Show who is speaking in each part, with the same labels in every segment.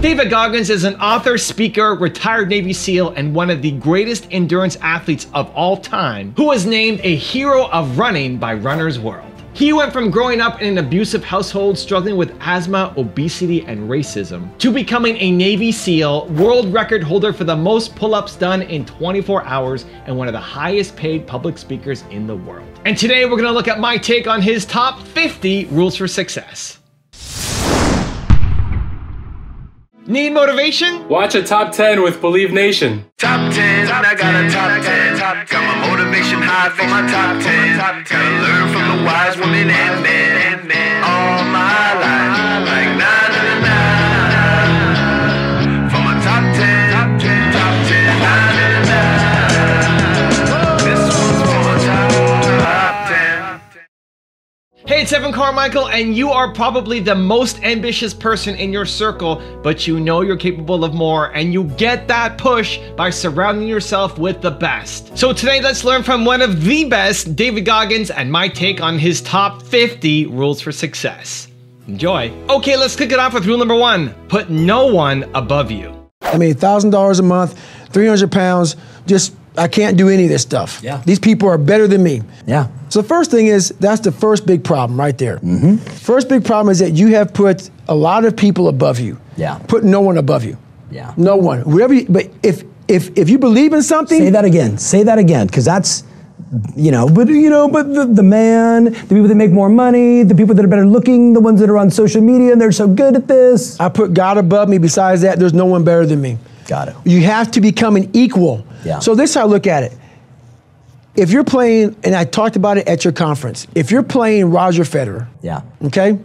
Speaker 1: David Goggins is an author, speaker, retired Navy SEAL, and one of the greatest endurance athletes of all time, who was named a hero of running by Runner's World. He went from growing up in an abusive household struggling with asthma, obesity, and racism, to becoming a Navy SEAL, world record holder for the most pull-ups done in 24 hours, and one of the highest paid public speakers in the world. And today we're gonna look at my take on his top 50 rules for success. Need motivation?
Speaker 2: Watch a top 10 with Believe Nation.
Speaker 3: Top 10, I got a top 10. Got my motivation high for my top 10. Gotta learn from the wise women and men. All my life, like na na na na. For my top 10, top 10, na na na na. This one's for my top 10.
Speaker 1: Hey, it's Carmichael, and you are probably the most ambitious person in your circle, but you know you're capable of more, and you get that push by surrounding yourself with the best. So today, let's learn from one of the best, David Goggins, and my take on his top 50 rules for success. Enjoy. Okay, let's kick it off with rule number 1. Put no one above you.
Speaker 4: I mean, $1,000 a month, 300 pounds, I can't do any of this stuff.
Speaker 5: Yeah.
Speaker 4: These people are better than me.
Speaker 5: Yeah.
Speaker 4: So the first thing is, that's the first big problem right there.
Speaker 5: Mm-hmm.
Speaker 4: First big problem is that you have put a lot of people above you.
Speaker 5: Yeah.
Speaker 4: Put no one above you.
Speaker 5: Yeah.
Speaker 4: No one. Whatever you, but if you believe in something.
Speaker 5: Say that again, because that's, but the man, the people that make more money, the people that are better looking, the ones that are on social media and they're so good at this.
Speaker 4: I put God above me. Besides that, there's no one better than me.
Speaker 5: Got it.
Speaker 4: You have to become an equal.
Speaker 5: Yeah.
Speaker 4: So this is how I look at it. If you're playing, and I talked about it at your conference, if you're playing Roger Federer,
Speaker 5: yeah,
Speaker 4: okay,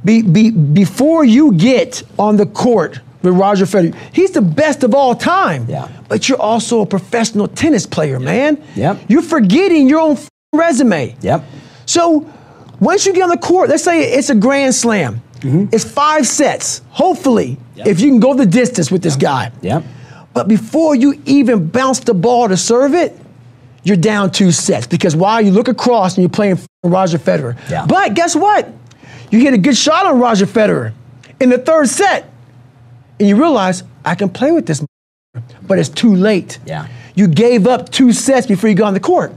Speaker 4: before you get on the court with Roger Federer, he's the best of all time.
Speaker 5: Yeah.
Speaker 4: But you're also a professional tennis player, man.
Speaker 5: Yep.
Speaker 4: You're forgetting your own resume.
Speaker 5: Yep.
Speaker 4: So once you get on the court, let's say it's a grand slam. Mm-hmm. It's 5 sets, hopefully, if you can go the distance with this guy.
Speaker 5: Yep.
Speaker 4: But before you even bounce the ball to serve it, you're down 2 sets. Because why? You look across and you're playing Roger Federer.
Speaker 5: Yeah.
Speaker 4: But guess what? You hit a good shot on Roger Federer in the 3rd set. And you realize, I can play with this, but it's too late.
Speaker 5: Yeah.
Speaker 4: You gave up 2 sets before you got on the court.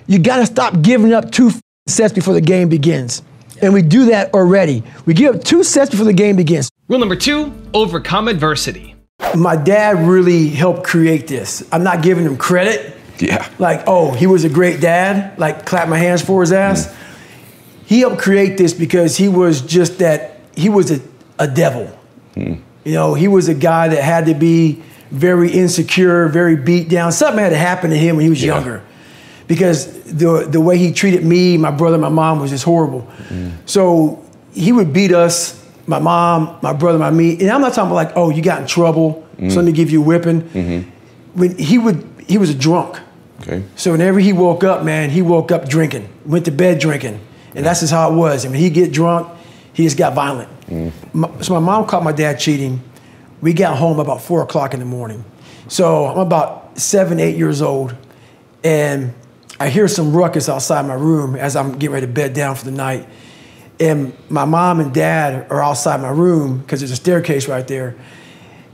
Speaker 4: You gotta stop giving up 2 sets before the game begins. And we do that already. We give up 2 sets before the game begins.
Speaker 1: Rule number 2, overcome adversity.
Speaker 4: My dad really helped create this. I'm not giving him credit.
Speaker 6: Yeah.
Speaker 4: Like, oh, he was a great dad, like clap my hands for his ass. He helped create this because he was just that, he was a devil. You know, he was a guy that had to be very insecure, very beat down. Something had to happen to him when he was younger. Because the way he treated me, my brother, my mom was just horrible. So he would beat us, my mom, my brother, me. And I'm not talking about like, oh, you got in trouble, so let me give you a whipping. When he was a drunk.
Speaker 6: Okay.
Speaker 4: So whenever he woke up, man, he woke up drinking, went to bed drinking. And that's just how it was. And when he get drunk, he just got violent. So my mom caught my dad cheating. We got home about 4 o'clock in the morning. So I'm about 7, 8 years old. And I hear some ruckus outside my room as I'm getting ready to bed down for the night. And my mom and dad are outside my room because there's a staircase right there.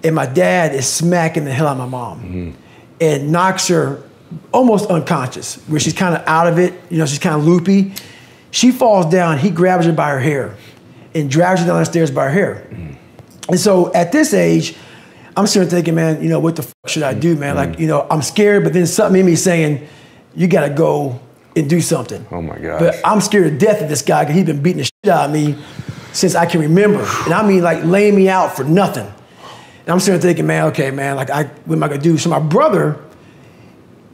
Speaker 4: And my dad is smacking the hell out of my mom and knocks her almost unconscious, where she's kind of out of it. You know, she's kind of loopy. She falls down. He grabs her by her hair and drags her down the stairs by her hair. And so at this age, I'm sitting thinking, man, you know, what the fuck should I do, man? Like, you know, I'm scared, but then something in me saying, you got to go and do something.
Speaker 6: Oh my gosh.
Speaker 4: But I'm scared to death of this guy because he's been beating the shit out of me since I can remember. And I mean, like, laying me out for nothing. And I'm sitting thinking, man, okay, man, like, what am I going to do? So my brother,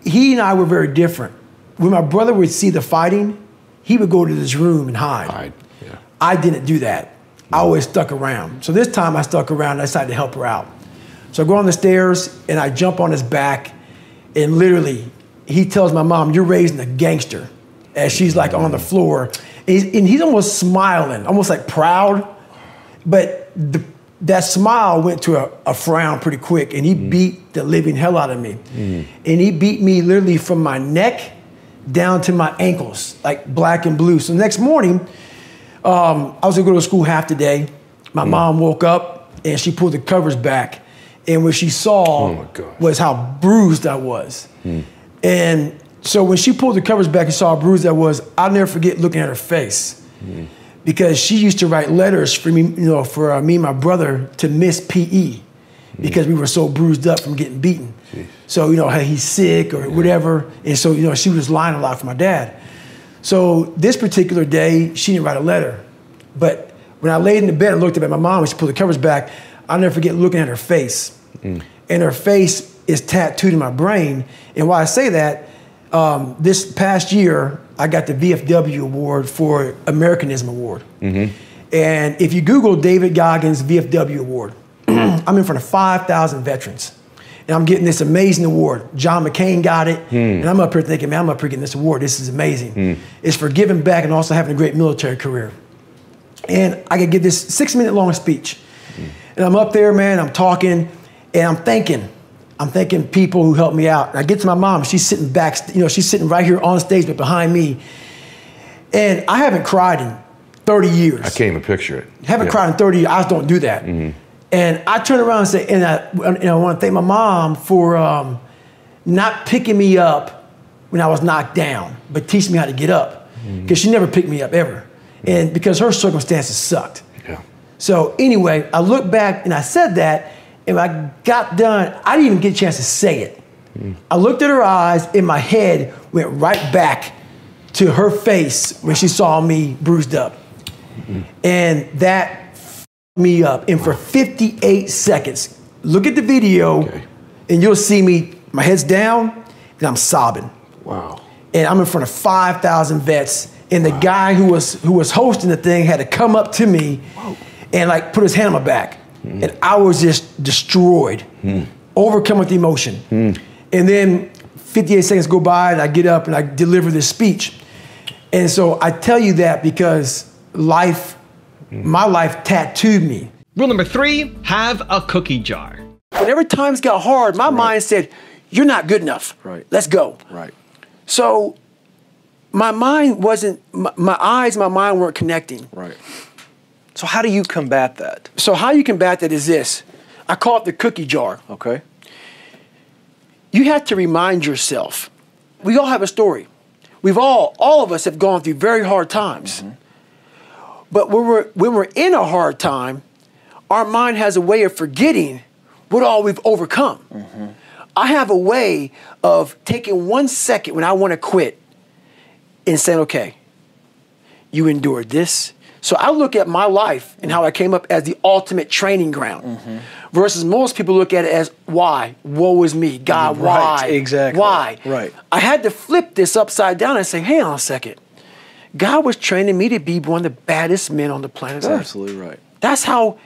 Speaker 4: he and I were very different. When my brother would see the fighting, he would go to this room and hide.
Speaker 6: Yeah.
Speaker 4: I didn't do that. I always stuck around. So this time I stuck around and I decided to help her out. So I go on the stairs and I jump on his back, and literally he tells my mom, you're raising a gangster, as she's like on the floor. And he's almost smiling, almost like proud. But that smile went to a frown pretty quick, and he beat the living hell out of me. And he beat me literally from my neck down to my ankles, like black and blue. So the next morning, I was gonna go to school half the day. My mom woke up and she pulled the covers back. And what she saw was how bruised I was. And so when she pulled the covers back and saw how bruised I was, I'll never forget looking at her face. Because she used to write letters for me, for me and my brother to miss PE because we were so bruised up from getting beaten. So, hey, he's sick or whatever. And so, she was lying a lot for my dad. So this particular day, she didn't write a letter. But when I laid in the bed and looked up at my mom and she pulled the covers back, I'll never forget looking at her face. And her face is tattooed in my brain. And why I say that, this past year, I got the VFW award for Americanism Award. And if you Google David Goggins VFW award, I'm in front of 5,000 veterans. And I'm getting this amazing award. John McCain got it. And I'm up here thinking, man, I'm up here getting this award. This is amazing. It's for giving back and also having a great military career. And I could give this 6-minute long speech. And I'm up there, man, I'm talking, and I'm thanking people who helped me out. And I get to my mom, she's sitting back, she's sitting right here on stage, but behind me. And I haven't cried in 30 years.
Speaker 6: I can't even picture it.
Speaker 4: Haven't cried in 30 years, I just don't do that. And I turn around and say, and I want to thank my mom for not picking me up when I was knocked down, but teaching me how to get up. Because she never picked me up ever. And because her circumstances sucked. So anyway, I look back and I said that, and when I got done, I didn't even get a chance to say it. I looked at her eyes, and my head went right back to her face when she saw me bruised up. And that f***ed me up. And for 58 seconds, look at the video, and you'll see me, my head's down, and I'm sobbing.
Speaker 6: Wow.
Speaker 4: And I'm in front of 5,000 vets, and the guy who was hosting the thing had to come up to me and like put his hand on my back. And I was just destroyed, overcome with emotion. And then 58 seconds go by and I get up and I deliver this speech. And so I tell you that because my life tattooed me.
Speaker 1: Rule number 3, have a cookie jar.
Speaker 4: Whenever times got hard, my mind said, you're not good enough. Let's go. So my mind wasn't, my eyes, my mind weren't connecting.
Speaker 7: So how do you combat that?
Speaker 4: So how you combat that is this. I call it the cookie jar.
Speaker 7: Okay.
Speaker 4: You have to remind yourself. We all have a story. All of us have gone through very hard times. But when we're in a hard time, our mind has a way of forgetting what all we've overcome. I have a way of taking 1 second when I want to quit and saying, okay, you endured this. So I look at my life and how I came up as the ultimate training ground versus most people look at it as why? Woe is me. God, why?
Speaker 7: Exactly.
Speaker 4: Why? I had to flip this upside down and say, hang on a second. God was training me to be one of the baddest men on the planet Earth.
Speaker 7: Absolutely right.
Speaker 4: That's how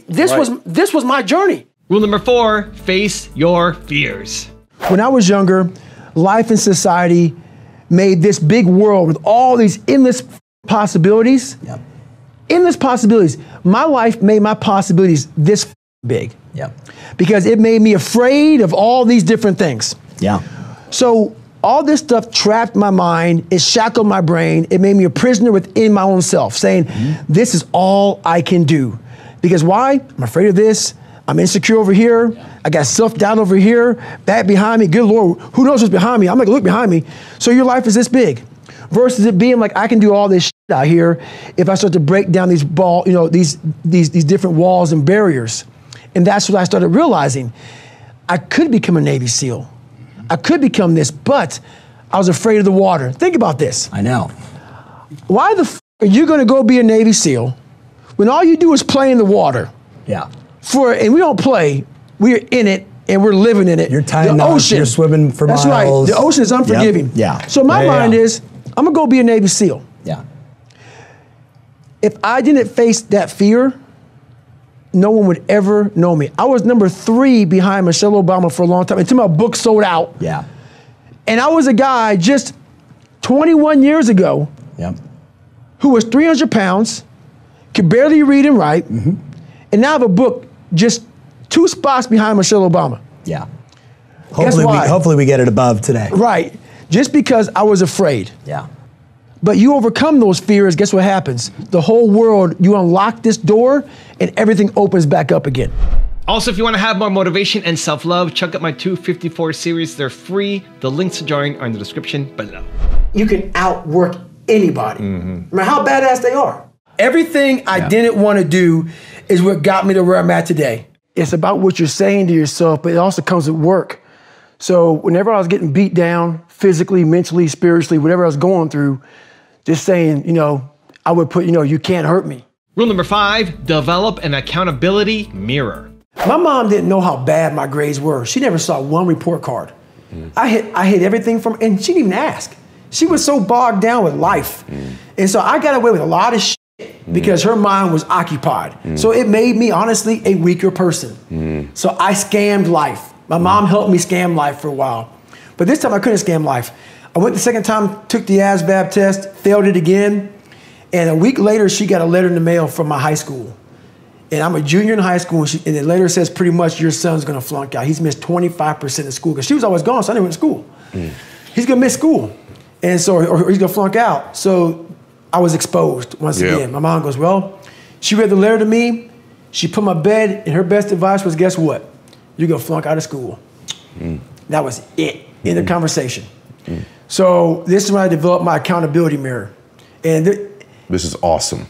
Speaker 4: this was my journey.
Speaker 1: Rule number 4, face your fears.
Speaker 4: When I was younger, life and society made this big world with all these endless possibilities. Endless possibilities. My life made my possibilities this big. Because it made me afraid of all these different things. So all this stuff trapped my mind, it shackled my brain, it made me a prisoner within my own self, saying, this is all I can do. Because why? I'm afraid of this, I'm insecure over here, I got self-doubt over here, that behind me, good Lord, who knows what's behind me? I'm not gonna look behind me. So your life is this big. Versus it being like, I can do all this shit out here if I start to break down these these different walls and barriers. And that's what I started realizing. I could become a Navy SEAL. I could become this, but I was afraid of the water. Think about this.
Speaker 5: I know.
Speaker 4: Why the f are you gonna go be a Navy SEAL when all you do is play in the water? And we don't play, we're in it and we're living in it.
Speaker 5: You're tying
Speaker 4: the
Speaker 5: knots, you're swimming for miles.
Speaker 4: That's right, the ocean is unforgiving. So my mind is, I'm gonna go be a Navy SEAL. If I didn't face that fear, no one would ever know me. I was number 3 behind Michelle Obama for a long time until my book sold out. And I was a guy just 21 years ago who was 300 pounds, could barely read and write, and now I have a book just 2 spots behind Michelle Obama.
Speaker 5: Hopefully we get it above today.
Speaker 4: Just because I was afraid. But you overcome those fears, guess what happens? The whole world, you unlock this door and everything opens back up again.
Speaker 1: Also, if you want to have more motivation and self-love, check out my 254 series. They're free. The links to join are in the description below.
Speaker 4: You can outwork anybody, no matter how badass they are. Everything I didn't want to do is what got me to where I'm at today. It's about what you're saying to yourself, but it also comes with work. So whenever I was getting beat down, physically, mentally, spiritually, whatever I was going through, just saying, you know, I would put, you know, you can't hurt me.
Speaker 1: Rule number 5, develop an accountability mirror.
Speaker 4: My mom didn't know how bad my grades were. She never saw one report card. I hit everything from, and she didn't even ask. She was so bogged down with life. And so I got away with a lot of shit because her mind was occupied. So it made me, honestly, a weaker person. So I scammed life. My mom helped me scam life for a while. But this time I couldn't scam life. I went the second time, took the ASVAB test, failed it again. And a week later, she got a letter in the mail from my high school. And I'm a junior in high school, and the letter says pretty much your son's gonna flunk out. He's missed 25% of school, because she was always gone, so I never went to school. He's gonna miss school, and so, or he's gonna flunk out. So I was exposed once again. My mom goes, well, she read the letter to me, she put my bed, and her best advice was, guess what? You're gonna flunk out of school. That was it, in the conversation. So this is when I developed my accountability mirror. And
Speaker 6: this is awesome.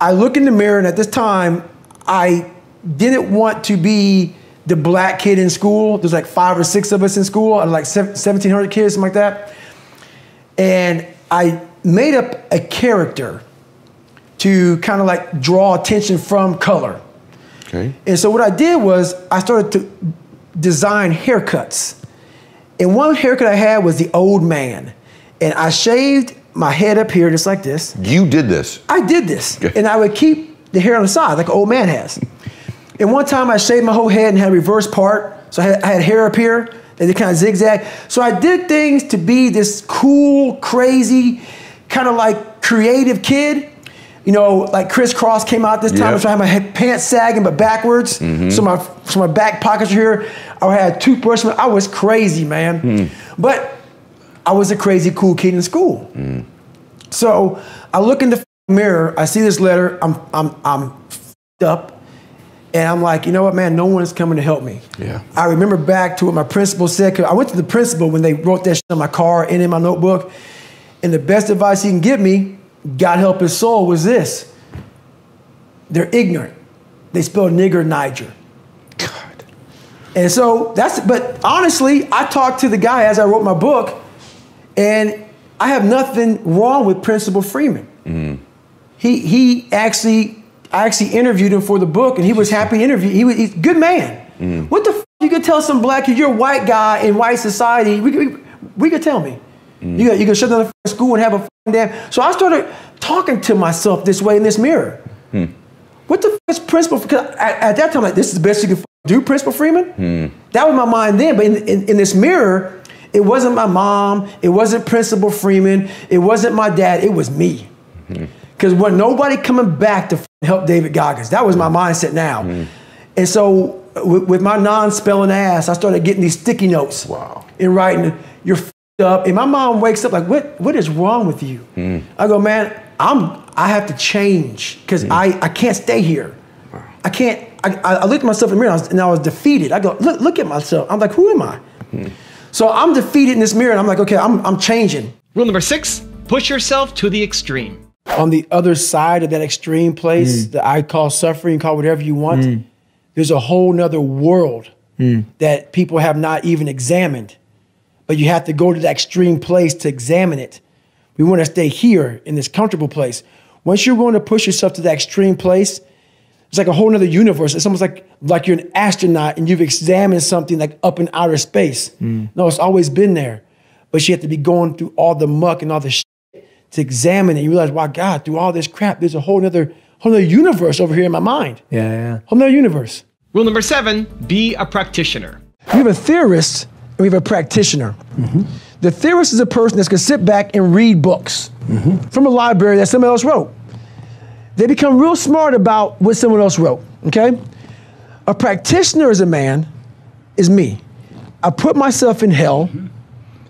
Speaker 4: I look in the mirror, and at this time, I didn't want to be the black kid in school. There's like 5 or 6 of us in school, out of like 1,700 kids, something like that. And I made up a character to kind of like draw attention from color.
Speaker 6: Okay.
Speaker 4: And so what I did was I started to design haircuts. And one haircut I had was the old man. And I shaved my head up here just like this.
Speaker 6: You did this?
Speaker 4: I did this.
Speaker 6: Okay.
Speaker 4: And I would keep the hair on the side like an old man has. And one time I shaved my whole head and had a reverse part. So I had hair up here and they kind of zigzag. So I did things to be this cool, crazy, kind of like creative kid. You know, like crisscross came out this time. So I had my pants sagging but backwards. So my back pockets are here. I had a toothbrush. I was crazy, man. But I was a crazy cool kid in school. So I look in the mirror, I see this letter, I'm f***ed up, and I'm like, you know what, man, no one is coming to help me. I remember back to what my principal said, 'cause I went to the principal when they wrote that shit on my car and in my notebook, and the best advice he can give me, God help his soul, was this: they're ignorant. They spell nigger Niger. God. And so but honestly, I talked to the guy as I wrote my book, and I have nothing wrong with Principal Freeman. I actually interviewed him for the book, and he was happy to interview. He's a good man. What the f you could tell some black kid, you're a white guy in white society, we could tell me. You could shut down the school and have a damn. So I started talking to myself this way in this mirror. What the f is Principal? Because at that time, like, this is the best you can do, Principal Freeman? That was my mind then, but in this mirror, it wasn't my mom, it wasn't Principal Freeman, it wasn't my dad, it was me. Because when nobody coming back to help David Goggins, that was my mindset now. And so with my non-spelling ass, I started getting these sticky notes and writing, you're f***ed up. And my mom wakes up like, what is wrong with you? I go, man, I have to change because I can't stay here. I can't, I looked at myself in the mirror and I was defeated. I go, look at myself. I'm like, who am I? So I'm defeated in this mirror, and I'm like, okay, I'm changing.
Speaker 1: Rule number 6, push yourself to the extreme.
Speaker 4: On the other side of that extreme place that I call suffering, call whatever you want, there's a whole nother world that people have not even examined. But you have to go to that extreme place to examine it. We want to stay here in this comfortable place. Once you're willing to push yourself to that extreme place, it's like a whole nother universe. It's almost like you're an astronaut and you've examined something like up in outer space. No, it's always been there. But you have to be going through all the muck and all the shit to examine it. You realize, wow, God, through all this crap, there's a whole nother universe over here in my mind. Whole nother universe.
Speaker 1: Rule number 7, be a practitioner.
Speaker 4: We have a theorist and we have a practitioner. The theorist is a person that's gonna sit back and read books from a library that somebody else wrote. They become real smart about what someone else wrote, okay? A practitioner is me. I put myself in hell,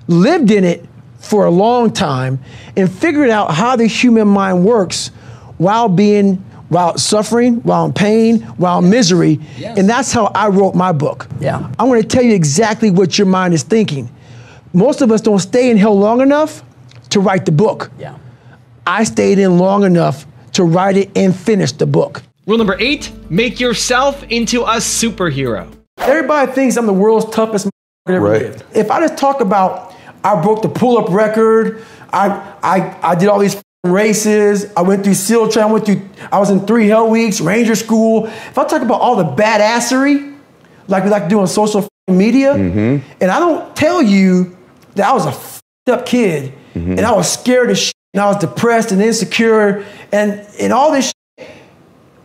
Speaker 4: lived in it, for a long time and figured out how the human mind works while suffering, while in pain, while in misery.
Speaker 5: Yes.
Speaker 4: And that's how I wrote my book.
Speaker 5: Yeah.
Speaker 4: I'm gonna tell you exactly what your mind is thinking. Most of us don't stay in hell long enough to write the book.
Speaker 5: Yeah.
Speaker 4: I stayed in long enough to write it and finish the book.
Speaker 1: Rule number 8, make yourself into a superhero.
Speaker 4: Everybody thinks I'm the world's toughest motherfucker ever
Speaker 6: Right.
Speaker 4: lived. If I just talk about, I broke the pull-up record, I did all these races, I went through SEAL training, I was in 3 hell weeks, Ranger school. If I talk about all the badassery, like we like to do on social media, and I don't tell you that I was a f***ed up kid, and I was scared as shit, and I was depressed and insecure, and all this shit,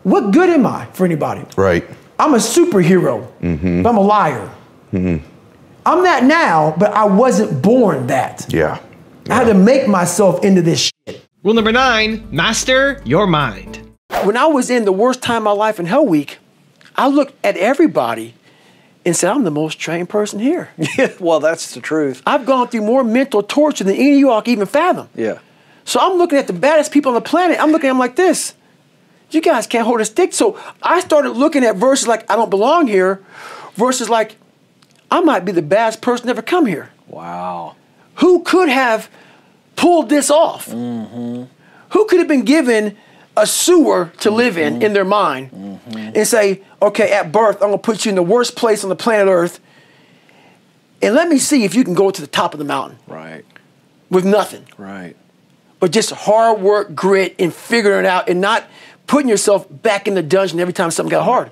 Speaker 4: what good am I for anybody?
Speaker 6: Right.
Speaker 4: I'm a superhero, but I'm a liar. I'm that now, but I wasn't born that.
Speaker 6: Yeah.
Speaker 4: I had to make myself into this shit.
Speaker 1: Rule number 9, master your mind.
Speaker 4: When I was in the worst time of my life in Hell Week, I looked at everybody and said, I'm the most trained person here.
Speaker 7: Yeah, well, that's the truth.
Speaker 4: I've gone through more mental torture than any of you all can even fathom.
Speaker 7: Yeah.
Speaker 4: So I'm looking at the baddest people on the planet. I'm looking at them like this. You guys can't hold a stick. So I started looking at verses like, I don't belong here, versus like, I might be the baddest person to ever come here.
Speaker 7: Wow.
Speaker 4: Who could have pulled this off? Who could have been given a sewer to live in their mind and say, okay, at birth, I'm gonna put you in the worst place on the planet Earth and let me see if you can go to the top of the mountain.
Speaker 7: Right.
Speaker 4: With nothing.
Speaker 7: Right.
Speaker 4: But just hard work, grit, and figuring it out and not putting yourself back in the dungeon every time something got hard.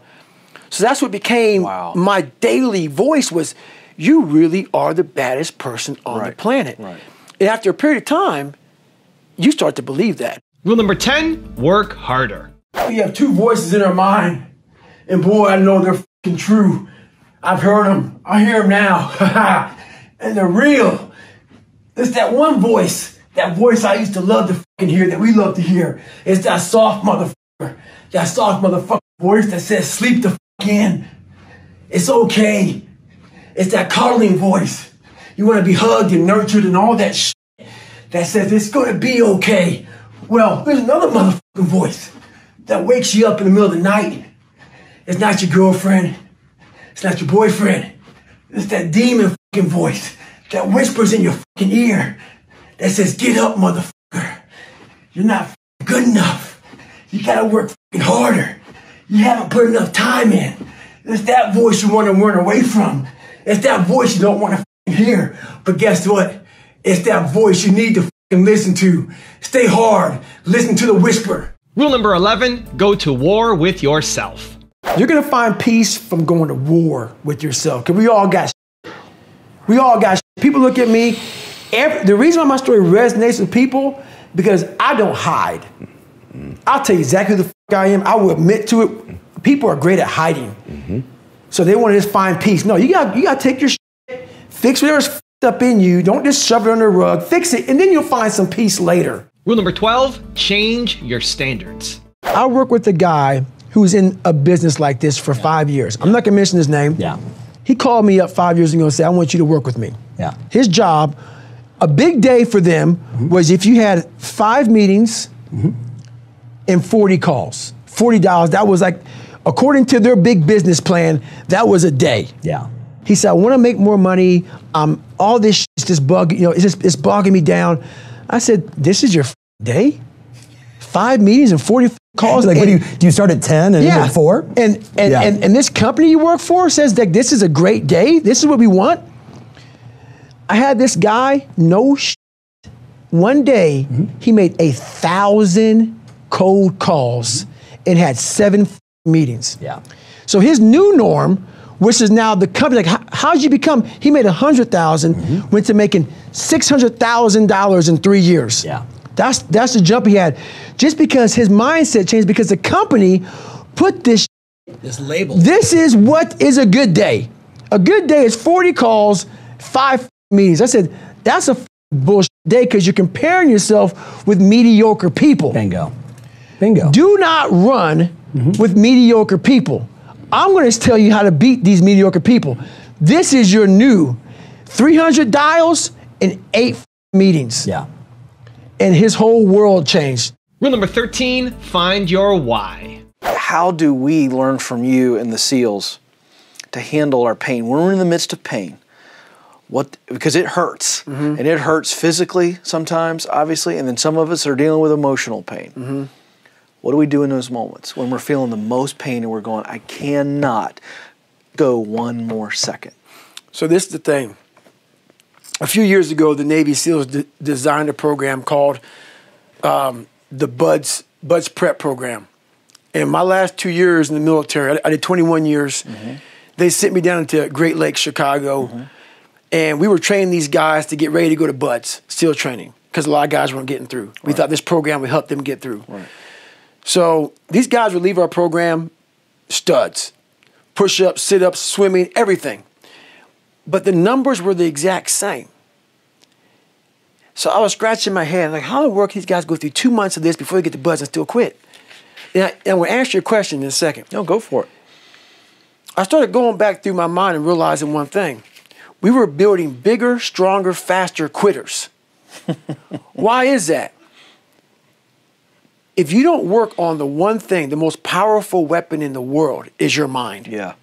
Speaker 4: So that's what became my daily voice was, you really are the baddest person on the planet.
Speaker 7: Right.
Speaker 4: And after a period of time, you start to believe that.
Speaker 1: Rule number 10, work harder.
Speaker 4: We have 2 voices in our mind, and boy, I know they're fucking true. I've heard them. I hear them now. And they're real. It's that one voice, that voice I used to love to fucking hear, that we love to hear. It's that soft motherfucker. That soft motherfucker voice that says, sleep the fuck in. It's okay. It's that coddling voice. You want to be hugged and nurtured and all that shit that says it's going to be okay. Well, there's another motherfucking voice that wakes you up in the middle of the night. It's not your girlfriend. It's not your boyfriend. It's that demon fucking voice that whispers in your fucking ear that says, get up, motherfucker. You're not fucking good enough. You gotta work fucking harder. You haven't put enough time in. It's that voice you want to run away from. It's that voice you don't want to fucking hear. But guess what? It's that voice you need to fucking listen to. Stay hard. Listen to the whisper.
Speaker 1: Rule number 11, go to war with yourself.
Speaker 4: You're gonna find peace from going to war with yourself. Cause we all got shit. We all got shit. People look at me. The reason why my story resonates with people, because I don't hide. I'll tell you exactly who the fuck I am. I will admit to it. People are great at hiding. So they want to just find peace. No, you got to take your shit, fix whatever's fucked up in you. Don't just shove it under the rug. Fix it, and then you'll find some peace later.
Speaker 1: Rule number 12, change your standards.
Speaker 4: I work with a guy who's in a business like this for 5 years. I'm not gonna mention his name.
Speaker 5: Yeah.
Speaker 4: He called me up 5 years ago and said, I want you to work with me.
Speaker 5: Yeah.
Speaker 4: His job, a big day for them was if you had 5 meetings and 40 calls, $40, that was like, according to their big business plan, that was a day.
Speaker 5: Yeah.
Speaker 4: He said, I want to make more money. All this shit's just it's bogging me down. I said, this is your day? 5 meetings and 40 calls?
Speaker 5: Like, do you start at 10 and end at 4?
Speaker 4: And this company you work for says that this is a great day. This is what we want. I had this guy, no shit. One day, he made 1,000 cold calls and had 7 meetings.
Speaker 5: Yeah.
Speaker 4: So his new norm, which is now the company, like, how'd you become? He made 100,000, went to making $600,000 in 3 years.
Speaker 5: Yeah.
Speaker 4: That's the jump he had. Just because his mindset changed, because the company put this
Speaker 5: label.
Speaker 4: This is what is a good day. A good day is 40 calls, 5 meetings. I said, that's a bullshit day because you're comparing yourself with mediocre people.
Speaker 5: Bingo. Bingo.
Speaker 4: Do not run with mediocre people. I'm going to tell you how to beat these mediocre people. This is your new 300 dials and 8 meetings.
Speaker 5: Yeah.
Speaker 4: And his whole world changed.
Speaker 1: Rule number 13, find your why.
Speaker 7: How do we learn from you and the SEALs to handle our pain? When we're in the midst of pain, because it hurts. And it hurts physically sometimes, obviously, and then some of us are dealing with emotional pain. What do we do in those moments when we're feeling the most pain and we're going, I cannot go one more second?
Speaker 4: So this is the thing. A few years ago, the Navy SEALs designed a program called the Buds Prep Program. In my last 2 years in the military, I did 21 years. They sent me down into Great Lakes, Chicago, and we were training these guys to get ready to go to Buds, SEAL training, because a lot of guys weren't getting through. We thought this program would help them get through. So these guys would leave our program studs, push-ups, sit-ups, swimming, everything. But the numbers were the exact same. So I was scratching my head, like, how in the world can these guys go through 2 months of this before they get to Buds and still quit? And I'm going to answer your question in a second.
Speaker 7: No, go for it.
Speaker 4: I started going back through my mind and realizing one thing. We were building bigger, stronger, faster quitters. Why is that? If you don't work on the one thing, the most powerful weapon in the world is your mind.
Speaker 7: Yeah.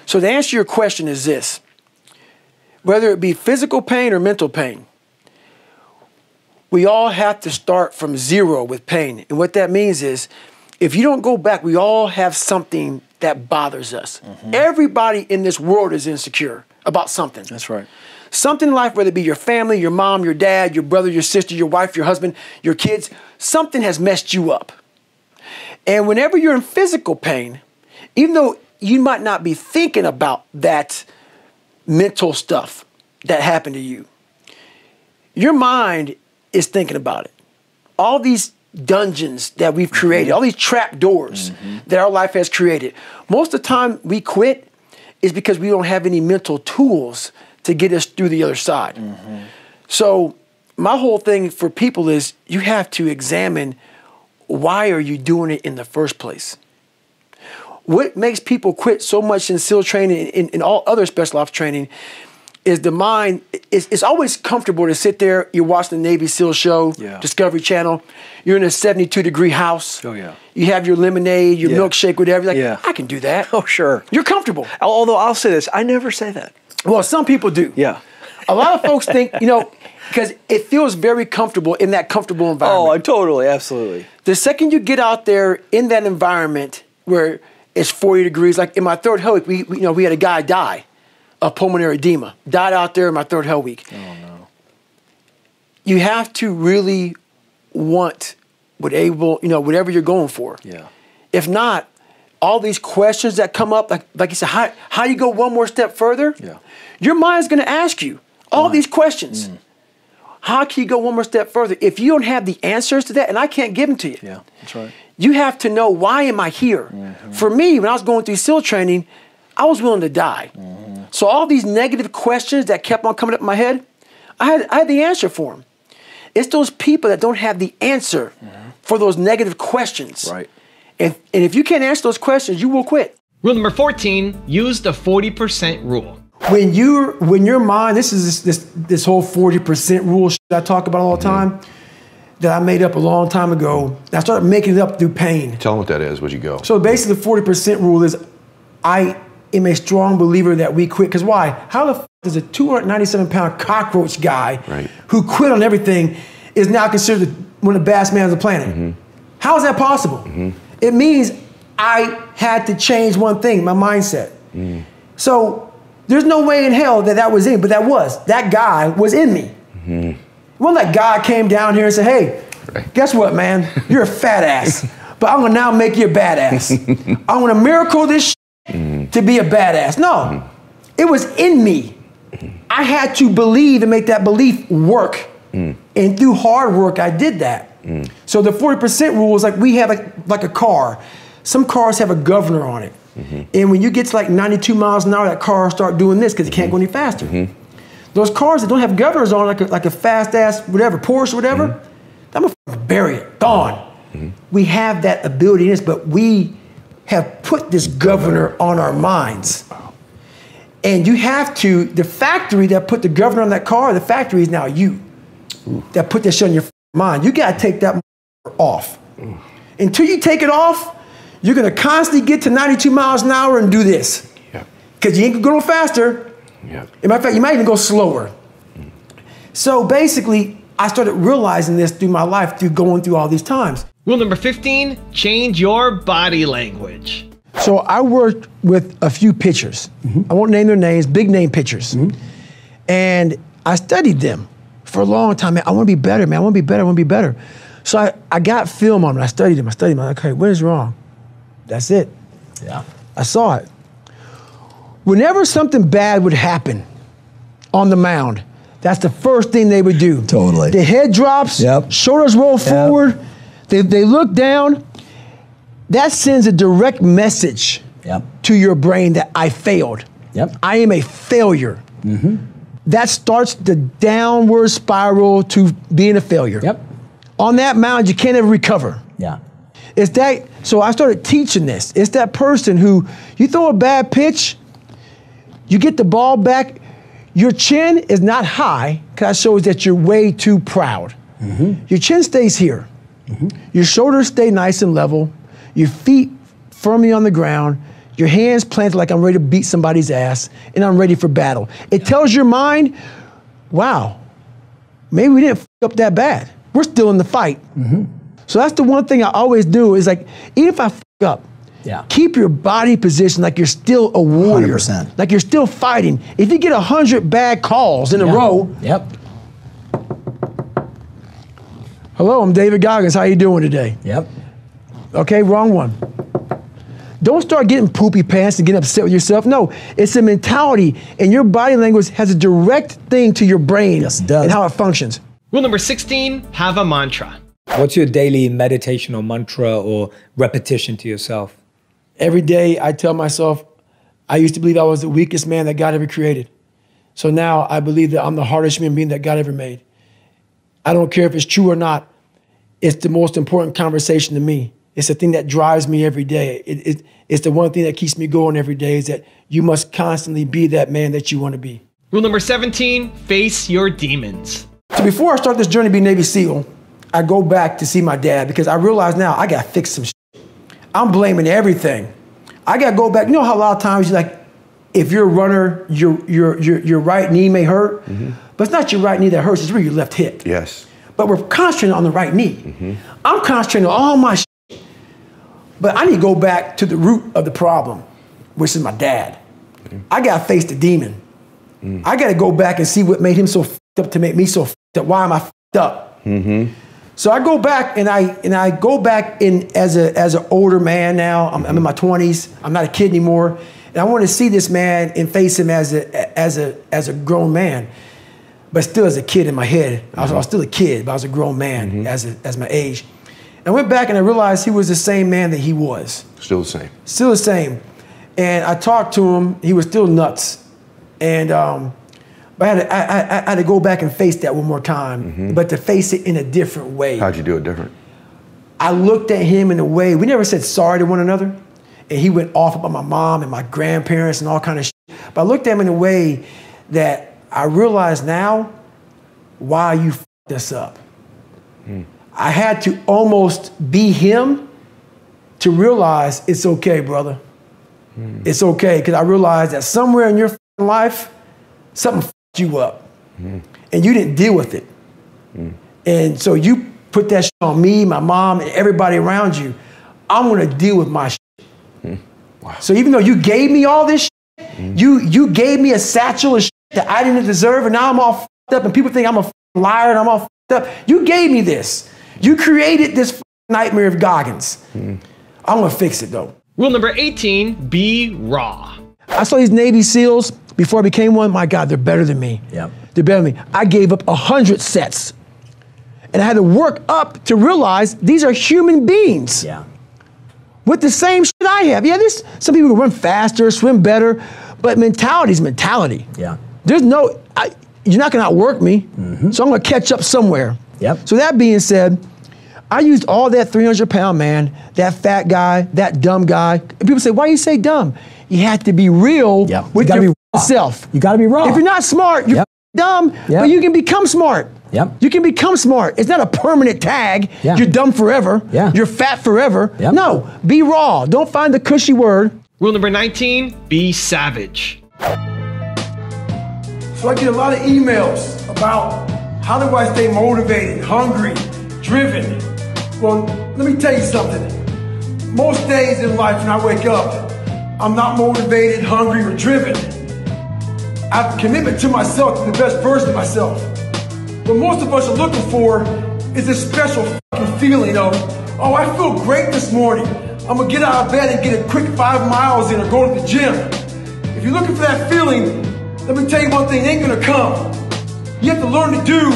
Speaker 4: So the answer to your question is this. Whether it be physical pain or mental pain, we all have to start from zero with pain. And what that means is, if you don't go back, we all have something that bothers us. Everybody in this world is insecure about something.
Speaker 7: That's right.
Speaker 4: Something in life, whether it be your family, your mom, your dad, your brother, your sister, your wife, your husband, your kids, something has messed you up. And whenever you're in physical pain, even though you might not be thinking about that mental stuff that happened to you, your mind is thinking about it. All these dungeons that we've created, all these trap doors that our life has created. Most of the time we quit is because we don't have any mental tools to get us through the other side. So my whole thing for people is you have to examine, why are you doing it in the first place? What makes people quit so much in SEAL training and in all other special ops training is the mind. It's always comfortable to sit there, you're watching the Navy SEAL show, Discovery Channel, you're in a 72-degree house.
Speaker 7: Oh, yeah.
Speaker 4: You have your lemonade, your milkshake, whatever. You're like, I can do that.
Speaker 7: Oh, sure.
Speaker 4: You're comfortable.
Speaker 7: Although I'll say this, I never say that.
Speaker 4: Well, some people do.
Speaker 7: Yeah.
Speaker 4: A lot of folks think, because it feels very comfortable in that comfortable environment.
Speaker 7: Oh, totally, absolutely.
Speaker 4: The second you get out there in that environment where it's 40 degrees, like in my third hell week, we had a guy die of pulmonary edema. Died out there in my third hell week.
Speaker 7: Oh, no.
Speaker 4: You have to really want whatever you're going for.
Speaker 7: Yeah.
Speaker 4: If not, all these questions that come up, like you said, how do you go one more step further?
Speaker 7: Yeah.
Speaker 4: Your mind's going to ask you all these questions. How can you go one more step further? If you don't have the answers to that, and I can't give them to you.
Speaker 7: Yeah, that's right.
Speaker 4: You have to know, why am I here? For me, when I was going through SEAL training, I was willing to die. So all these negative questions that kept on coming up in my head, I had the answer for them. It's those people that don't have the answer for those negative questions.
Speaker 7: Right.
Speaker 4: And if you can't answer those questions, you will quit.
Speaker 1: Rule number 14, use the 40% rule.
Speaker 4: When your mind, this is this whole 40% rule I talk about all the time, that I made up a long time ago. I started making it up through pain.
Speaker 6: Tell them what that is. Where'd you go?
Speaker 4: So basically, the 40% rule is, I am a strong believer that we quit. Because why? How the f does a 297-pound cockroach guy who quit on everything is now considered one of the baddest men on the planet? How is that possible? It means I had to change one thing, my mindset. So there's no way in hell that was in, but that guy was in me. When that guy came down here and said, hey, guess what, man? You're a fat ass, but I'm gonna now make you a badass. I'm gonna miracle this to be a badass. No, it was in me. I had to believe and make that belief work. And through hard work, I did that. So the 40% rule is like, we have like a car. Some cars have a governor on it. And when you get to like 92 miles an hour, that car start doing this because it can't go any faster. Those cars that don't have governors on, like a fast ass, whatever, Porsche or whatever, I'm gonna bury it, gone. We have that ability in us, but we have put this governor on our minds. And you have to, the factory that put the governor on that car, the factory is now you. that put that shit on your mind. You gotta take that off. Until you take it off, you're gonna constantly get to 92 miles an hour and do this. Because you ain't gonna go no faster. As a matter of fact, you might even go slower. So basically, I started realizing this through my life, through going through all these times.
Speaker 1: Rule number 15, change your body language.
Speaker 4: So I worked with a few pitchers. I won't name their names, big name pitchers. And I studied them for a long time. Man, I want to be better, man. I want to be better. I want to be better. So I got film on them. I studied them. I'm like, okay, what is wrong? That's it. I saw it. Whenever something bad would happen on the mound, that's the first thing they would do.
Speaker 5: Totally.
Speaker 4: The head drops, shoulders roll forward, they look down. That sends a direct message to your brain that I failed. I am a failure. That starts the downward spiral to being a failure. On that mound, you can't ever recover. It's that, so I started teaching this. It's that person who, you throw a bad pitch, you get the ball back, your chin is not high, because that shows that you're way too proud. Your chin stays here. Your shoulders stay nice and level. Your feet firmly on the ground. Your hands planted like I'm ready to beat somebody's ass, and I'm ready for battle. It tells your mind, wow, maybe we didn't f up that bad. We're still in the fight. So that's the one thing I always do is like, even if I f up, keep your body positioned like you're still a warrior.
Speaker 5: 100%.
Speaker 4: Like you're still fighting. If you get 100 bad calls in a row. Hello, I'm David Goggins. How you doing today? Okay, wrong one. Don't start getting poopy pants and getting upset with yourself. No, it's a mentality, and your body language has a direct thing to your brain and how it functions.
Speaker 1: Rule number 16, have a mantra.
Speaker 8: What's your daily meditation or mantra or repetition to yourself?
Speaker 4: Every day I tell myself, I used to believe I was the weakest man that God ever created. So now I believe that I'm the hardest human being that God ever made. I don't care if it's true or not. It's the most important conversation to me. It's the thing that drives me every day. It's the one thing that keeps me going every day is that you must constantly be that man that you want to be.
Speaker 1: Rule number 17, face your demons.
Speaker 4: So before I start this journey to be Navy SEAL, I go back to see my dad because I realize now I got to fix some shit. I'm blaming everything. I got to go back. You know how a lot of times you're like, if you're a runner, your right knee may hurt, but it's not your right knee that hurts, it's really your left hip. But we're concentrating on the right knee. I'm concentrating on all my shit. But I need to go back to the root of the problem, which is my dad. I got to face the demon. I got to go back and see what made him so f***ed up to make me so f***ed up. Why am I f***ed up? So I go back and I go back in as an older man now. I'm in my 20s. I'm not a kid anymore. And I want to see this man and face him as a grown man, but still as a kid in my head. I was still a kid, but I was a grown man as my age. I went back and I realized he was the same man that he was.
Speaker 6: Still the same.
Speaker 4: Still the same. And I talked to him. He was still nuts. And but I had to go back and face that one more time, but to face it in a different way.
Speaker 6: How'd you do it different?
Speaker 4: I looked at him in a way, we never said sorry to one another. And he went off about my mom and my grandparents and all kind of shit. But I looked at him in a way that I realize now why you f***ed us up. I had to almost be him to realize it's okay, brother. It's okay, because I realized that somewhere in your life, something f***ed you up. And you didn't deal with it. And so you put that shit on me, my mom, and everybody around you. I'm gonna deal with my shit. Wow. So even though you gave me all this shit, you gave me a satchel of shit that I didn't deserve, and now I'm all f***ed up, and people think I'm a liar and I'm all f***ed up. You gave me this. You created this nightmare of Goggins. I'm gonna fix it though.
Speaker 1: Rule number 18, be raw.
Speaker 4: I saw these Navy SEALs before I became one. My God, they're better than me. They're better than me. I gave up 100 sets. And I had to work up to realize these are human beings. With the same shit I have. Yeah, there's some people who run faster, swim better, but mentality is mentality. There's no, you're not gonna outwork me, so I'm gonna catch up somewhere. So that being said, I used all that 300-pound man, that fat guy, that dumb guy. And people say, why you say dumb? You have to be real with yourself.
Speaker 5: You gotta be raw.
Speaker 4: If you're not smart, you're dumb, but you can become smart.
Speaker 5: Yep.
Speaker 4: You can become smart. It's not a permanent tag.
Speaker 5: Yeah.
Speaker 4: You're dumb forever.
Speaker 5: Yeah.
Speaker 4: You're fat forever.
Speaker 5: Yep.
Speaker 4: No, be raw. Don't find the cushy word.
Speaker 1: Rule number 19, be savage.
Speaker 4: So I get a lot of emails about how do I stay motivated, hungry, driven. Well, let me tell you something. Most days in life when I wake up, I'm not motivated, hungry, or driven. I have a commitment to myself, to the best version of myself. What most of us are looking for is this special fucking feeling of, oh, I feel great this morning. I'm gonna get out of bed and get a quick 5 miles in or go to the gym. If you're looking for that feeling, let me tell you one thing, it ain't gonna come. You have to learn to do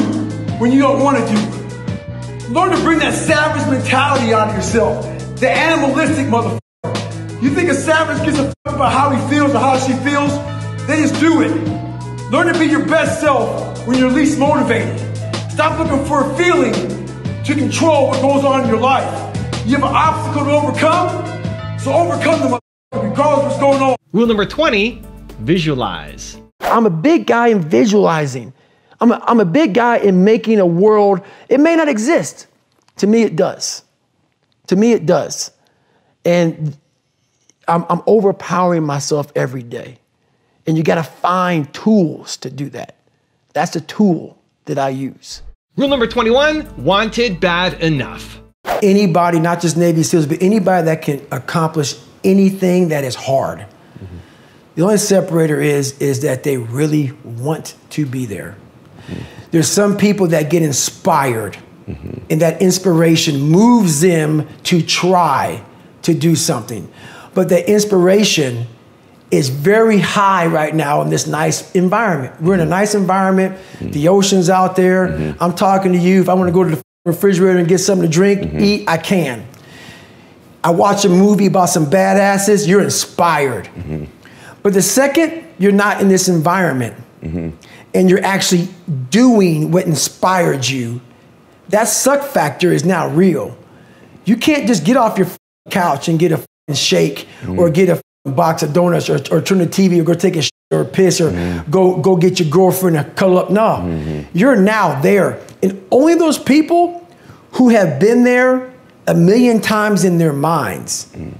Speaker 4: when you don't want to do. Learn to bring that savage mentality out of yourself. The animalistic motherfucker. You think a savage gives a fuck about how he feels or how she feels? They just do it. Learn to be your best self when you're least motivated. Stop looking for a feeling to control what goes on in your life. You have an obstacle to overcome, so overcome the motherfucker regardless of what's going on.
Speaker 1: Rule number 20, visualize.
Speaker 4: I'm a big guy in visualizing. I'm a big guy in making a world. It may not exist. To me, it does. To me, it does. And I'm overpowering myself every day. And you got to find tools to do that. That's the tool that I use.
Speaker 1: Rule number 21, wanted bad enough.
Speaker 4: Anybody, not just Navy SEALs, but anybody that can accomplish anything that is hard. Mm-hmm. The only separator is that they really want to be there. Mm-hmm. There's some people that get inspired, mm-hmm. and that inspiration moves them to try to do something. But the inspiration is very high right now in this nice environment. We're in a nice environment. Mm-hmm. The ocean's out there. Mm-hmm. I'm talking to you. If I want to go to the refrigerator and get something to drink, mm-hmm. eat, I can. I watch a movie about some badasses, you're inspired. Mm-hmm. But the second you're not in this environment, mm-hmm. and you're actually doing what inspired you, that suck factor is now real. You can't just get off your couch and get a shake, mm-hmm. or get a box of donuts, or turn the TV, or go take a shit or a piss, or mm-hmm. go get your girlfriend to cuddle up. No, mm-hmm. you're now there. And only those people who have been there 1,000,000 times in their minds, mm-hmm.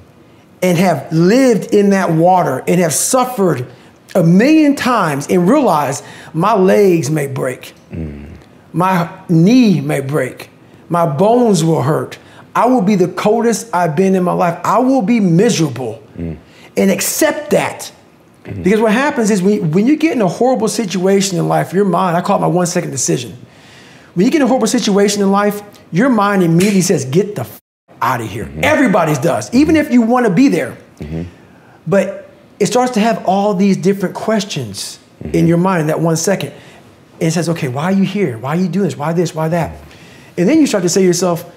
Speaker 4: and have lived in that water and have suffered 1,000,000 times and realize my legs may break, mm-hmm. my knee may break, my bones will hurt. I will be the coldest I've been in my life. I will be miserable, mm-hmm. and accept that. Mm-hmm. Because what happens is when you get in a horrible situation in life, your mind, I call it my 1 second decision. When you get in a horrible situation in life, your mind immediately says, get the f out of here. Mm-hmm. Everybody's does, even if you want to be there. Mm-hmm. But it starts to have all these different questions, mm-hmm. in your mind in that 1 second. And it says, okay, why are you here? Why are you doing this? Why this? Why that? And then you start to say to yourself,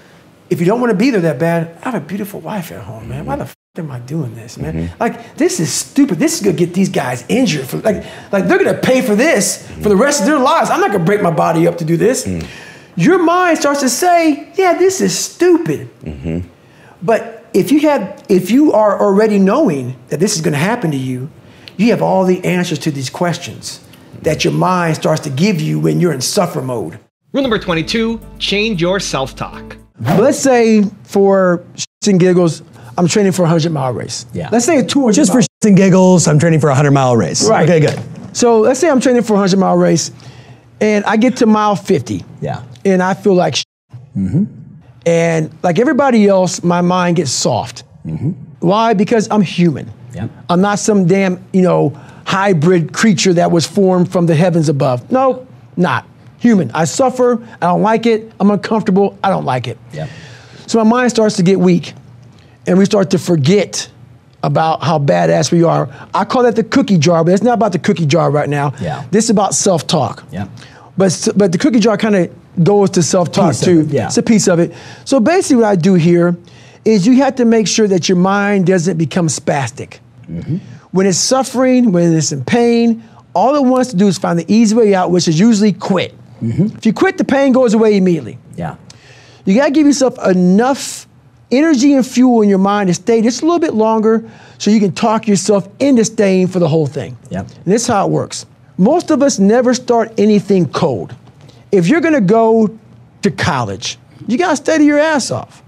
Speaker 4: if you don't want to be there that bad, I have a beautiful wife at home, man. Why the f am I doing this, man? Mm-hmm. Like, this is stupid. This is going to get these guys injured. Like they're going to pay for this, mm-hmm. for the rest of their lives. I'm not going to break my body up to do this. Mm-hmm. Your mind starts to say, yeah, this is stupid. Mm-hmm. But if you are already knowing that this is going to happen to you, you have all the answers to these questions that your mind starts to give you when you're in suffer mode.
Speaker 1: Rule number 22, change your self-talk.
Speaker 4: Let's say for shits and giggles, I'm training for a 100-mile race.
Speaker 5: Yeah.
Speaker 4: Let's say a 200.
Speaker 5: Just for shits and giggles, I'm training for a 100-mile race.
Speaker 4: Right.
Speaker 5: Okay, good.
Speaker 4: So let's say I'm training for a 100-mile race, and I get to mile 50.
Speaker 5: Yeah.
Speaker 4: And I feel like shit. Mm-hmm. And like everybody else, my mind gets soft. Mm-hmm. Why? Because I'm human. Yep. I'm not some damn, hybrid creature that was formed from the heavens above. No, not. Human. I suffer. I don't like it. I'm uncomfortable. I don't like it. Yep. So my mind starts to get weak, and we start to forget about how badass we are. I call that the cookie jar, but it's not about the cookie jar right now. Yeah. This is about self-talk. Yeah. But the cookie jar kind of goes to self-talk too. Yeah. It's a piece of it. So basically what I do here is you have to make sure that your mind doesn't become spastic. Mm-hmm. When it's suffering, when it's in pain, all it wants to do is find the easy way out, which is usually quit. Mm-hmm. If you quit, the pain goes away immediately. Yeah. You gotta give yourself enough energy and fuel in your mind to stay just a little bit longer so you can talk yourself into staying for the whole thing. Yep. And this is how it works. Most of us never start anything cold. if you're gonna go to college, you gotta study your ass off.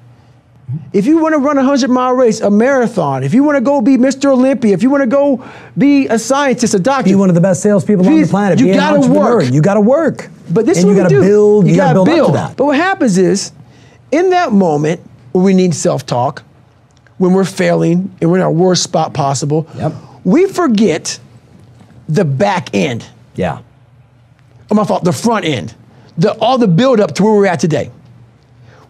Speaker 4: If you want to run a 100-mile race, a marathon, if you want to go be Mr. Olympia, if you want to go be a scientist, a doctor,
Speaker 5: Be one of the best salespeople on the planet.
Speaker 4: You gotta work.
Speaker 5: You gotta work.
Speaker 4: But this is
Speaker 5: and
Speaker 4: what
Speaker 5: you gotta
Speaker 4: we do.
Speaker 5: build. You gotta build up to that.
Speaker 4: But what happens is, in that moment where we need self-talk, when we're failing and we're in our worst spot possible, we forget the back end.
Speaker 5: Yeah.
Speaker 4: Oh, my fault. The front end. All the build up to where we're at today.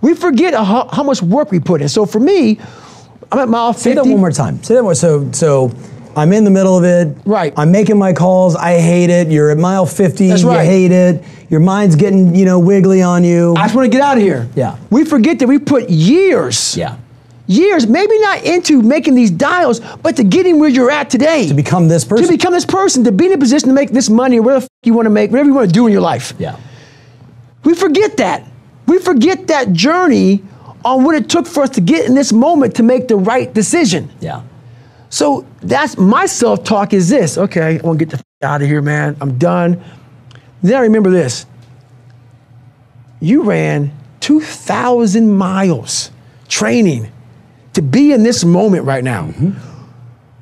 Speaker 4: We forget how much work we put in. So for me, I'm at mile 50.
Speaker 5: Say that one more time. Say that more. So I'm in the middle of it.
Speaker 4: Right.
Speaker 5: I'm making my calls. I hate it. You're at mile 50.
Speaker 4: That's right.
Speaker 5: You hate it. Your mind's getting, wiggly on you.
Speaker 4: I just want to get out of here.
Speaker 5: Yeah.
Speaker 4: We forget that we put years.
Speaker 5: Yeah.
Speaker 4: Years, maybe not into making these dials, but to getting where you're at today.
Speaker 5: To become this person.
Speaker 4: To become this person, to be in a position to make this money or whatever the f you want to make, whatever you want to do in your life.
Speaker 5: Yeah.
Speaker 4: We forget that. We forget that journey on what it took for us to get in this moment to make the right decision.
Speaker 5: Yeah.
Speaker 4: So that's my self-talk is this. Okay, I want to get the f out of here, man. I'm done. Then I remember this. You ran 2,000 miles training to be in this moment right now.
Speaker 5: Mm-hmm.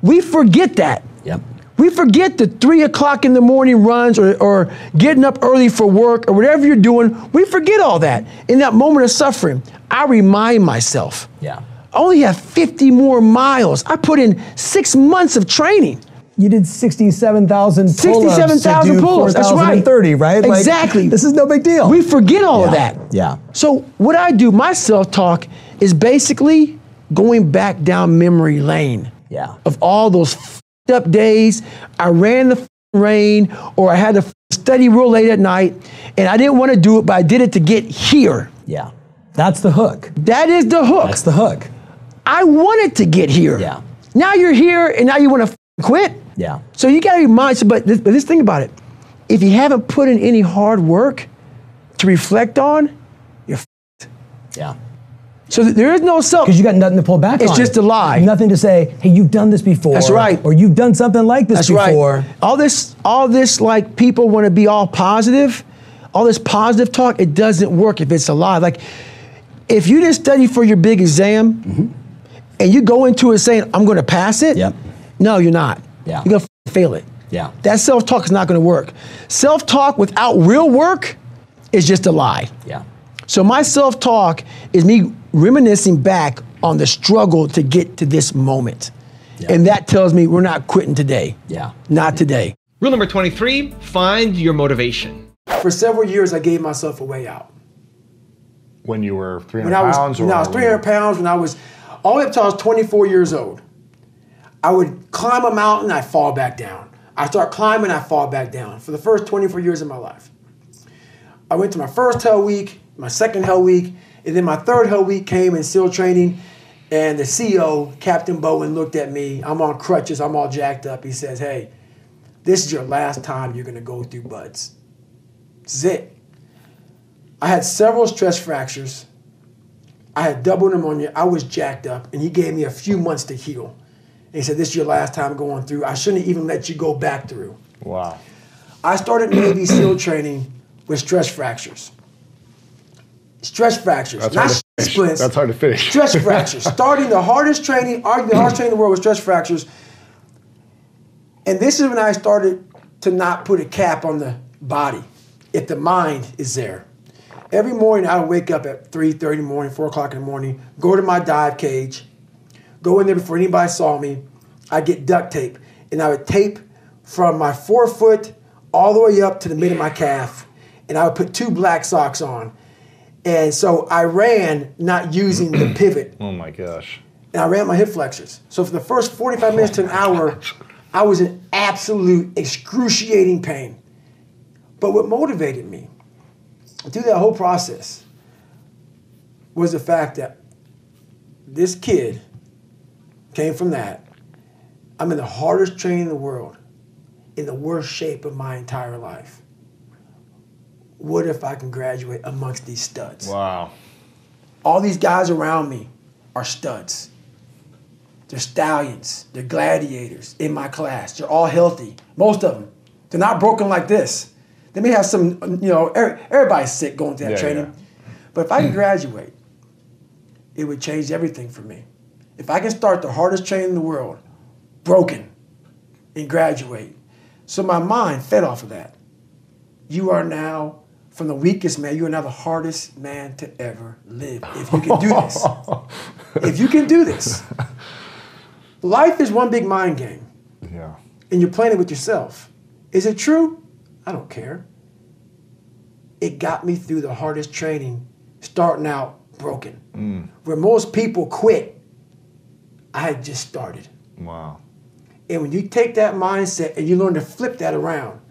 Speaker 4: We forget that.
Speaker 5: Yep.
Speaker 4: We forget the 3 o'clock in the morning runs or getting up early for work or whatever you're doing. We forget all that. In that moment of suffering, I remind myself,
Speaker 5: Yeah.
Speaker 4: I only have 50 more miles. I put in 6 months of training.
Speaker 5: You did 67,000 pull-ups.
Speaker 4: 67,000 pull-ups, that's right.
Speaker 5: 4,030, right?
Speaker 4: Exactly.
Speaker 5: Like, this is no big deal.
Speaker 4: We forget all of that.
Speaker 5: Yeah.
Speaker 4: So what I do, my self-talk, is basically going back down memory lane.
Speaker 5: Yeah.
Speaker 4: Of all those f***ed up days, I ran the rain, or I had to study real late at night, and I didn't want to do it, but I did it to get here.
Speaker 5: Yeah. That's the hook.
Speaker 4: That is the hook.
Speaker 5: That's the hook.
Speaker 4: I wanted to get here.
Speaker 5: Yeah.
Speaker 4: Now you're here, and now you want to quit?
Speaker 5: Yeah.
Speaker 4: So you gotta remind yourself, but this thing about it, if you haven't put in any hard work to reflect on, you're f***ed.
Speaker 5: Yeah.
Speaker 4: So there is no self.
Speaker 5: Because you got nothing to pull back on.
Speaker 4: It's just a lie.
Speaker 5: Nothing to say, hey, you've done this before.
Speaker 4: That's right.
Speaker 5: Or you've done something like this before.
Speaker 4: Right. All this like people want to be all positive, all this positive talk, it doesn't work if it's a lie. Like if you didn't study for your big exam and you go into it saying, I'm gonna pass it, no, you're not.
Speaker 5: Yeah.
Speaker 4: You're gonna fail it.
Speaker 5: Yeah.
Speaker 4: That self-talk is not gonna work. Self-talk without real work is just a lie.
Speaker 5: Yeah.
Speaker 4: So my self-talk is me reminiscing back on the struggle to get to this moment. Yeah. And that tells me we're not quitting today.
Speaker 5: Yeah.
Speaker 4: Not today.
Speaker 1: Rule number 23, find your motivation.
Speaker 4: For several years, I gave myself a way out.
Speaker 6: When you were 300 pounds?
Speaker 4: When I was 300 pounds, when I was, all the way up until I was 24 years old. I would climb a mountain, I'd fall back down. I start climbing, I fall back down for the first 24 years of my life. I went to my first Hell Week, my second Hell Week, and then my third Hell Week came in SEAL training, and the CEO, Captain Bowen, looked at me. I'm on crutches, I'm all jacked up. He says, hey, this is your last time you're gonna go through buds. This is it. I had several stress fractures. I had double pneumonia, I was jacked up, and he gave me a few months to heal. And he said, this is your last time going through. I shouldn't even let you go back through.
Speaker 6: Wow.
Speaker 4: I started Navy SEAL training with stress fractures. Stress fractures, not splints.
Speaker 6: That's hard to finish.
Speaker 4: Stress fractures. Starting the hardest training, arguably the hardest training in the world with stress fractures. And this is when I started to not put a cap on the body if the mind is there. Every morning I would wake up at 3:30 in the morning, 4 o'clock in the morning, go to my dive cage, go in there before anybody saw me. I'd get duct tape, and I would tape from my forefoot all the way up to the mid of my calf, and I would put 2 black socks on. And so I ran not using the pivot.
Speaker 6: Oh my gosh.
Speaker 4: And I ran my hip flexors. So for the first 45 minutes to an hour, I was in absolute excruciating pain. But what motivated me through that whole process was the fact that this kid came from that. I'm in the hardest training in the world, in the worst shape of my entire life. What if I can graduate amongst these studs?
Speaker 6: Wow.
Speaker 4: All these guys around me are studs. They're stallions. They're gladiators in my class. They're all healthy. Most of them. They're not broken like this. They may have some, you know, everybody's sick going through that training. Yeah. But if I can graduate, it would change everything for me. If I can start the hardest training in the world, broken, and graduate. So my mind fed off of that. You are now, from the weakest man, you are now the hardest man to ever live. If you can do this. If you can do this. Life is one big mind game.
Speaker 6: Yeah.
Speaker 4: And you're playing it with yourself. Is it true? I don't care. It got me through the hardest training, starting out broken. Where most people quit, I had just started.
Speaker 6: Wow.
Speaker 4: And when you take that mindset and you learn to flip that around,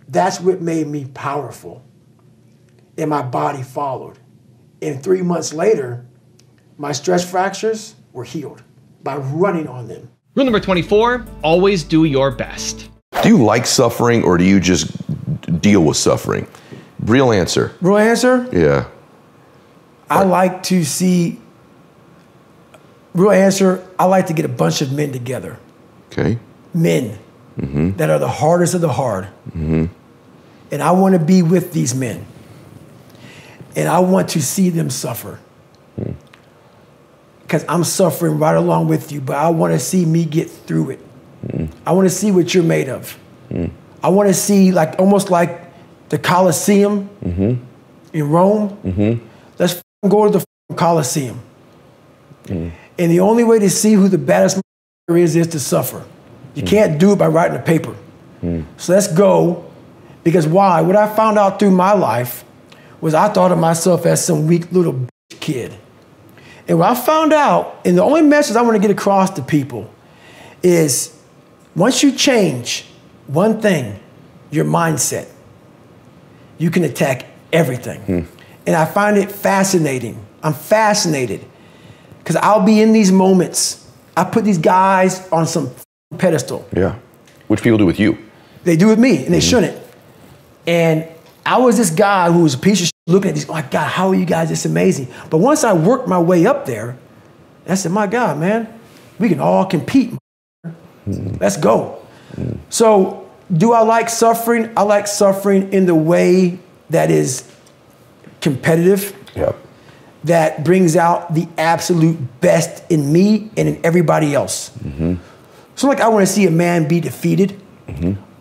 Speaker 4: that's what made me powerful. And my body followed. And 3 months later, my stress fractures were healed by running on them.
Speaker 1: Rule number 24, always do your best.
Speaker 9: Do you like suffering or do you just deal with suffering? Real answer.
Speaker 4: Real answer?
Speaker 9: Yeah.
Speaker 4: I like to see, real answer, I like to get a bunch of men together.
Speaker 9: Okay.
Speaker 4: Men that are the hardest of the hard. And I want to be with these men. And I want to see them suffer. Because I'm suffering right along with you, but I want to see me get through it. I want to see what you're made of. I want to see, like, almost like the Colosseum in Rome. Let's go to the Colosseum. And the only way to see who the baddest is to suffer. You can't do it by writing a paper. So let's go. Because why? What I found out through my life was I thought of myself as some weak little kid. And what I found out, and the only message I want to get across to people is once you change one thing, your mindset, you can attack everything. And I find it fascinating. I'm fascinated because I'll be in these moments. I put these guys on some pedestal.
Speaker 9: Yeah. Which people do with you.
Speaker 4: They do with me, and they shouldn't. And I was this guy who was a piece of shit looking at these, oh my God, how are you guys this amazing? But once I worked my way up there, I said, my God, man, we can all compete. Let's go. So do I like suffering? I like suffering in the way that is competitive, that brings out the absolute best in me and in everybody else. So like I want to see a man be defeated.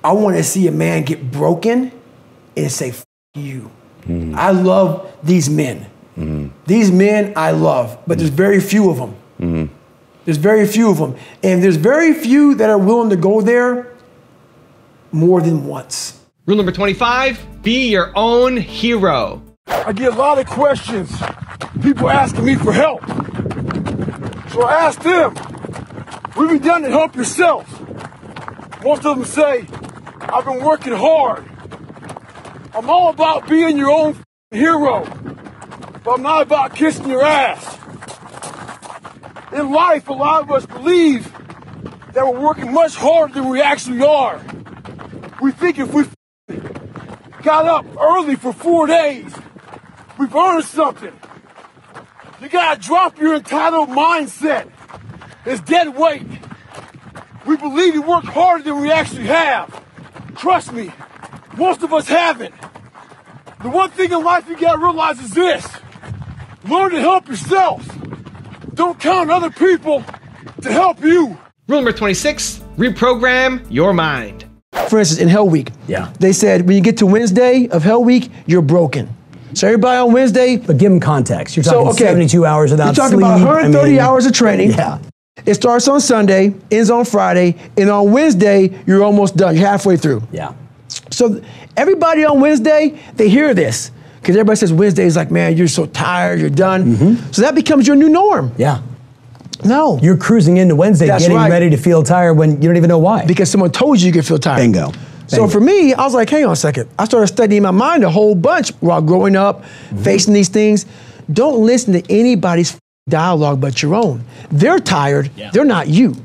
Speaker 4: I want to see a man get broken and say, F you. I love these men. These men I love, but there's very few of them. There's very few of them. And there's very few that are willing to go there more than once.
Speaker 1: Rule number 25, be your own hero.
Speaker 10: I get a lot of questions, people asking me for help. So I ask them, what have you done to help yourself? Most of them say, I've been working hard. I'm all about being your own hero, but I'm not about kissing your ass. In life, a lot of us believe that we're working much harder than we actually are. We think if we got up early for 4 days, we've earned something. You gotta drop your entitled mindset. It's dead weight. We believe we work harder than we actually have. Trust me, most of us haven't. The one thing in life you gotta realize is this. Learn to help yourself. Don't count on other people to help you.
Speaker 1: Rule number 26, reprogram your mind.
Speaker 4: For instance, in Hell Week, they said when you get to Wednesday of Hell Week, you're broken. So everybody on Wednesday.
Speaker 5: But give them context. You're talking 72 hours without sleep.
Speaker 4: You're talking about 130 hours of training. It starts on Sunday, ends on Friday, and on Wednesday, you're almost done. You're halfway through. So everybody on Wednesday, they hear this. Because everybody says Wednesday is like, man, you're so tired, you're done. So that becomes your new norm. No.
Speaker 5: You're cruising into Wednesday getting ready to feel tired when you don't even know why.
Speaker 4: Because someone told you you could feel tired.
Speaker 5: Bingo.
Speaker 4: So for me, I was like, hang on a second. I started studying my mind a whole bunch while growing up, facing these things. Don't listen to anybody's dialogue but your own. They're tired, they're not you.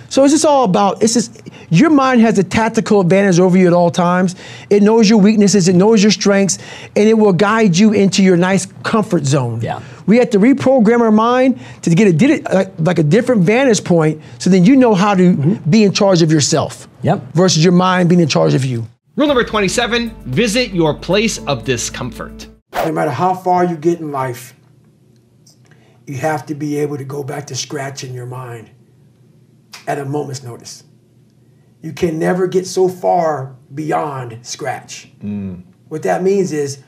Speaker 4: So it's just all about, it's just, your mind has a tactical advantage over you at all times. It knows your weaknesses, it knows your strengths, and it will guide you into your nice comfort zone. We have to reprogram our mind to get a different vantage point so then you know how to be in charge of yourself versus your mind being in charge of you.
Speaker 1: Rule number 27, visit your place of discomfort.
Speaker 4: No matter how far you get in life, you have to be able to go back to scratch in your mind at a moment's notice. You can never get so far beyond scratch. What that means is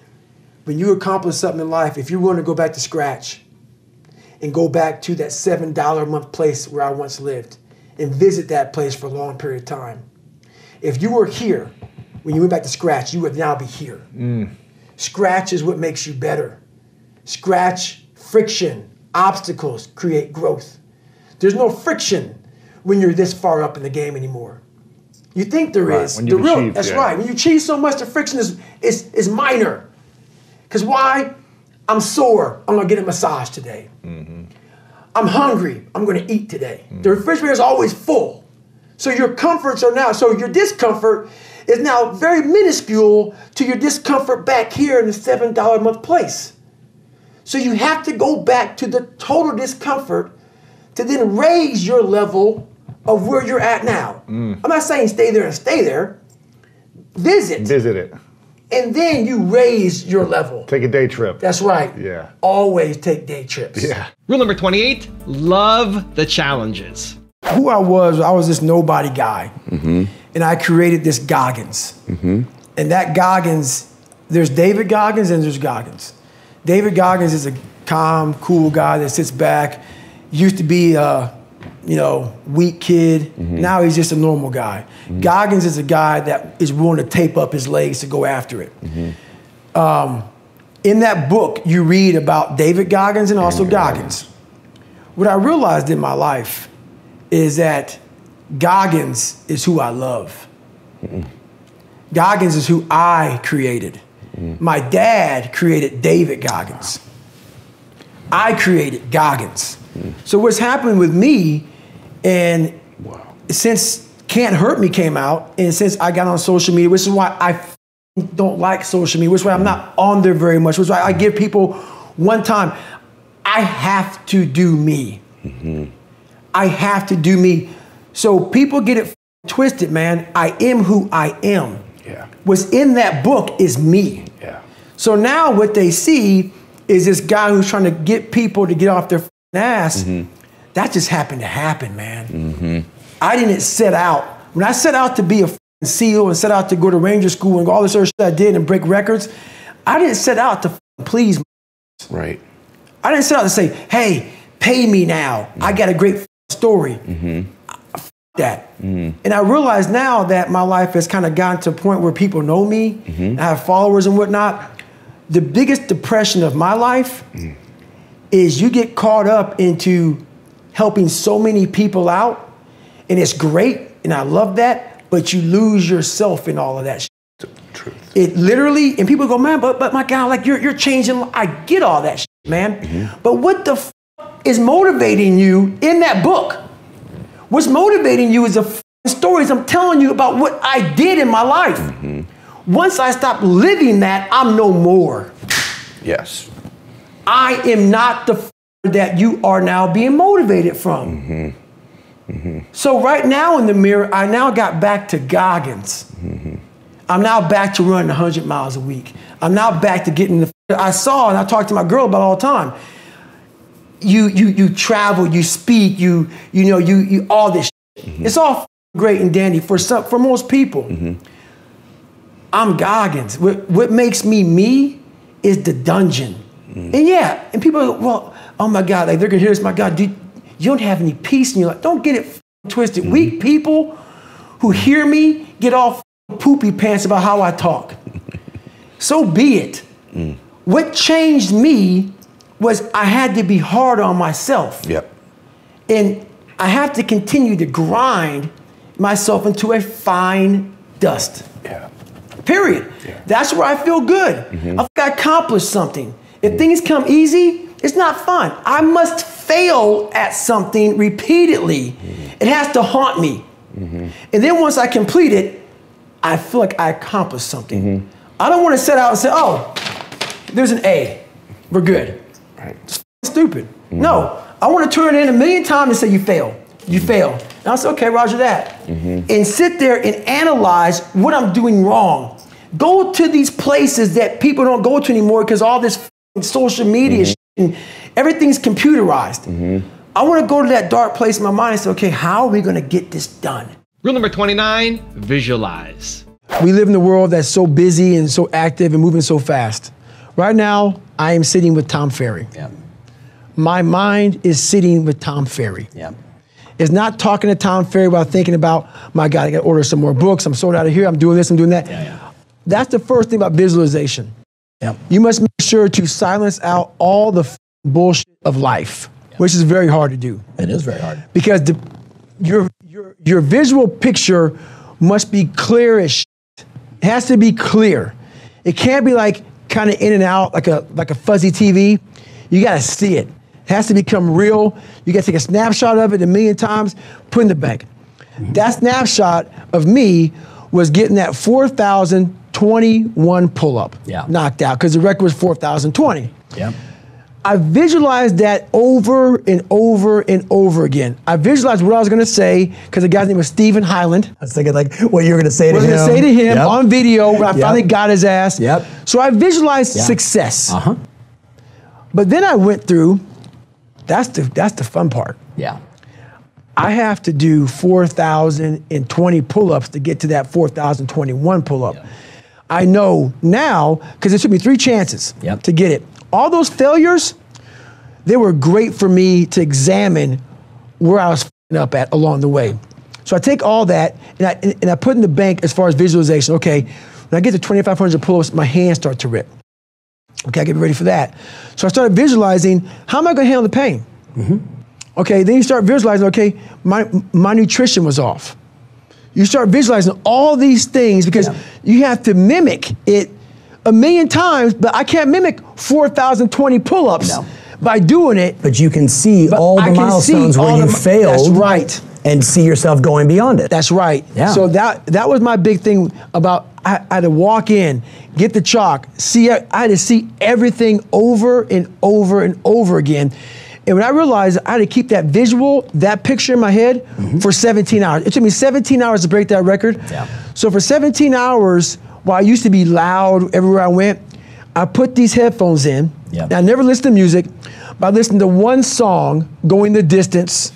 Speaker 4: when you accomplish something in life, if you want to go back to scratch and go back to that $7 a month place where I once lived and visit that place for a long period of time. If you were here when you went back to scratch, you would now be here. Scratch is what makes you better. Scratch, friction, obstacles create growth. There's no friction when you're this far up in the game anymore. You think there is.
Speaker 6: When you've achieved,
Speaker 4: that's right. When you achieve so much, the friction is minor. Because why? I'm sore. I'm going to get a massage today. I'm hungry. I'm going to eat today. The refrigerator is always full. So your comforts are now, so your discomfort is now very minuscule to your discomfort back here in the $7 a month place. So you have to go back to the total discomfort to then raise your level of where you're at now. I'm not saying stay there and stay there. Visit.
Speaker 6: Visit it.
Speaker 4: And then you raise your level.
Speaker 6: Take a day trip.
Speaker 4: That's right.
Speaker 6: Yeah.
Speaker 4: Always take day trips.
Speaker 6: Yeah.
Speaker 1: Rule number 28, love the challenges.
Speaker 4: Who I was this nobody guy. And I created this Goggins. And that Goggins, there's David Goggins and there's Goggins. David Goggins is a calm, cool guy that sits back. Used to be a, weak kid. Now he's just a normal guy. Goggins is a guy that is willing to tape up his legs to go after it. In that book, you read about David Goggins and also Goggins. What I realized in my life is that Goggins is who I love. Goggins is who I created. My dad created David Goggins. I created Goggins. So what's happened with me, and since Can't Hurt Me came out, and since I got on social media, which is why I don't like social media, which is why I'm not on there very much, which is why I give people one time, I have to do me. I have to do me. So people get it twisted, man. I am who I am. What's in that book is me. So now what they see is this guy who's trying to get people to get off their ass. That just happened to happen, man. I didn't set out. When I set out to be a SEAL and set out to go to Ranger School and all this other shit I did and break records, I didn't set out to please.
Speaker 9: Right.
Speaker 4: I didn't set out to say, hey, pay me now. I got a great story. That. And I realize now that my life has kind of gotten to a point where people know me, I have followers and whatnot. The biggest depression of my life is you get caught up into helping so many people out, and it's great, and I love that, but you lose yourself in all of that shit. Truth. It literally, and people go, man, but my God, like you're changing. I get all that shit, man. But what the f is motivating you in that book? What's motivating you is the stories I'm telling you about what I did in my life. Once I stop living that, I'm no more.
Speaker 9: Yes.
Speaker 4: I am not the that you are now being motivated from. So right now in the mirror, I now got back to Goggins. I'm now back to running 100 miles a week. I'm now back to getting the. I saw and I talk to my girl about all the time. You travel, you speak, you all this shit. It's all great and dandy for most people. I'm Goggins. What makes me is the dungeon. And yeah, and people are, well, oh my God, like they're gonna hear this, my God, you don't have any peace in your life. Don't get it twisted. Weak people who hear me get all poopy pants about how I talk. So be it. What changed me was I had to be hard on myself. And I have to continue to grind myself into a fine dust. Period. That's where I feel good. I accomplished something. If things come easy, it's not fun. I must fail at something repeatedly. It has to haunt me. And then once I complete it, I feel like I accomplished something. I don't want to set out and say, oh, there's an A. We're good. It's stupid. No, I want to turn it in 1,000,000 times and say you fail. You fail. And I said, okay, roger that. And sit there and analyze what I'm doing wrong. Go to these places that people don't go to anymore because all this social media shit and everything's computerized. I want to go to that dark place in my mind and say, okay, how are we going to get this done?
Speaker 1: Rule number 29, visualize.
Speaker 4: We live in a world that's so busy and so active and moving so fast. Right now, I am sitting with Tom Ferry. My mind is sitting with Tom Ferry. It's not talking to Tom Ferry while thinking about, my God, I got to order some more books. I'm sold out of here. I'm doing this, I'm doing that. That's the first thing about visualization. You must make sure to silence out all the bullshit of life, which is very hard to do.
Speaker 5: It is very hard.
Speaker 4: Because your visual picture must be clear as shit. It has to be clear. It can't be like kind of in and out, like a fuzzy TV. You got to see it. It has to become real. You got to take a snapshot of it 1,000,000 times, put in the bank. That snapshot of me was getting that 4,021 pull-up knocked out because the record was 4,020. I visualized that over and over and over again. I visualized what I was going to say because the guy's name was Stephen Highland.
Speaker 5: I was thinking like what you were going to say to him.
Speaker 4: What I was going to say to him on video when I finally got his ass. So I visualized success. But then I went through, that's the fun part. I have to do 4,020 pull-ups to get to that 4,021 pull-up. I know now, because it took me 3 chances to get it. All those failures, they were great for me to examine where I was f***ing up at along the way. So I take all that and I put in the bank as far as visualization. Okay, when I get to 2,500 pull-ups, my hands start to rip. Okay, I get ready for that. So I started visualizing, how am I gonna handle the pain? Okay, then you start visualizing, okay, my nutrition was off. You start visualizing all these things because you have to mimic it 1,000,000 times, but I can't mimic 4,020 pull-ups by doing it.
Speaker 5: But you can see all the milestones where you failed.
Speaker 4: That's right.
Speaker 5: And see yourself going beyond it.
Speaker 4: That's right. So that was my big thing about, I had to walk in, get the chalk, I had to see everything over and over and over again. And when I realized I had to keep that visual, that picture in my head for 17 hours. It took me 17 hours to break that record. So for 17 hours, while I used to be loud everywhere I went, I put these headphones in. And I never listened to music, but I listened to one song, Going the Distance,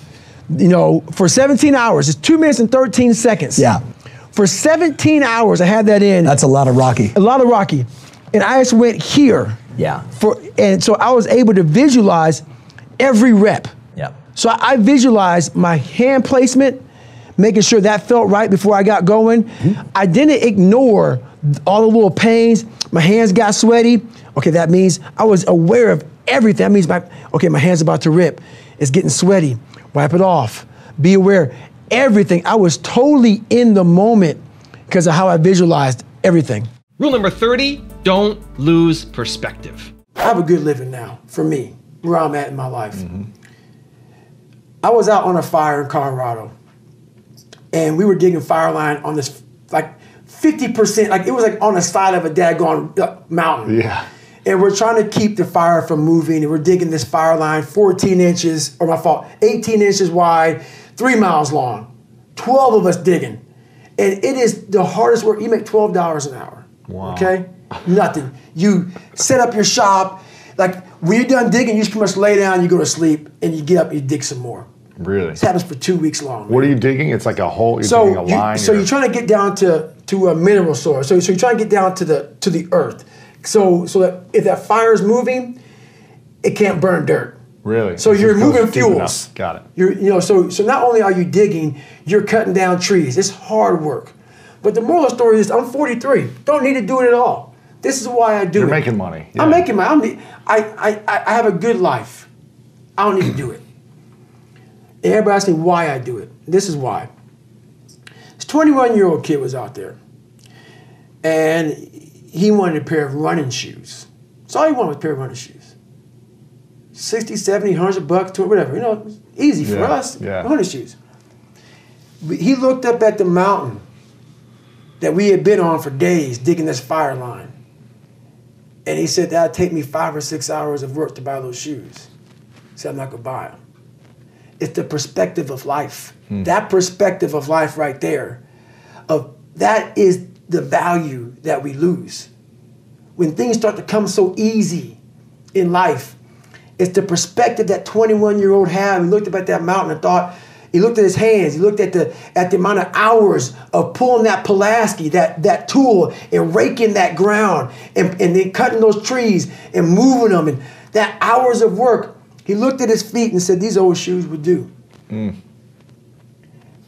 Speaker 4: you know, for 17 hours. It's 2 minutes and 13 seconds. For 17 hours, I had that in.
Speaker 5: That's a lot of Rocky.
Speaker 4: A lot of Rocky. And I just went here. And so I was able to visualize every rep. So I visualized my hand placement, making sure that felt right before I got going. I didn't ignore all the little pains. My hands got sweaty. Okay, that means I was aware of everything. That means my hand's about to rip. It's getting sweaty. Wipe it off. Be aware. Everything. I was totally in the moment because of how I visualized everything.
Speaker 1: Rule number 30, don't lose perspective.
Speaker 4: I have a good living now, for me, where I'm at in my life. I was out on a fire in Colorado, and we were digging fire line on this, like 50%, like it was like on the side of a daggone mountain. And we're trying to keep the fire from moving, and we're digging this fire line 14 inches, or my fault, 18 inches wide, 3 miles long. 12 of us digging. And it is the hardest work. You make $12 an hour. Okay? Nothing. You set up your shop. Like, when you're done digging, you just pretty much lay down, you go to sleep, and you get up, you dig some more.
Speaker 6: Really?
Speaker 4: This happens for 2 weeks long.
Speaker 6: What are you digging? It's like a hole, you're digging a line.
Speaker 4: So you're trying to get down to a mineral source. So you're trying to get down to the earth. So that if that fire is moving, it can't burn dirt.
Speaker 6: Really?
Speaker 4: So you're moving fuels.
Speaker 6: Got it.
Speaker 4: So not only are you digging, you're cutting down trees. It's hard work. But the moral of the story is, I'm 43. Don't need to do it at all. This is why I do it.
Speaker 6: You're making money.
Speaker 4: I'm making money. I have a good life. I don't need to do it. And everybody asks me why I do it. This is why. This 21-year-old kid was out there, and he wanted a pair of running shoes. That's all he wanted was a pair of running shoes. 60, 70, $100, whatever. You know, easy for us. Running shoes. He looked up at the mountain that we had been on for days digging this fire line. And he said, that'd take me 5 or 6 hours of work to buy those shoes. He said, I'm not gonna buy them. It's the perspective of life. That perspective of life right there, that is the value that we lose. When things start to come so easy in life, it's the perspective that 21-year-old had. He looked up at that mountain and thought, he looked at his hands, he looked at the amount of hours of pulling that Pulaski, that tool, and raking that ground, and then cutting those trees and moving them, and that hours of work. He looked at his feet and said, these old shoes would do.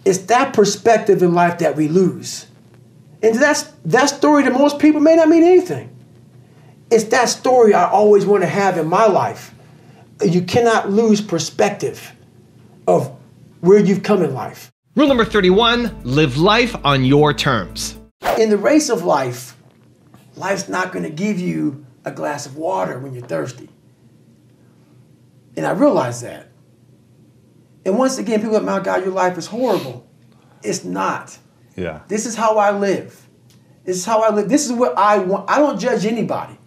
Speaker 4: It's that perspective in life that we lose. And that story to most people may not mean anything. It's that story I always want to have in my life. You cannot lose perspective of where you've come in life.
Speaker 1: Rule number 31, live life on your terms.
Speaker 4: In the race of life, life's not going to give you a glass of water when you're thirsty. And I realize that. And once again, people are like, my God, your life is horrible. It's not.
Speaker 6: Yeah.
Speaker 4: This is how I live. This is how I live. This is what I want. I don't judge anybody.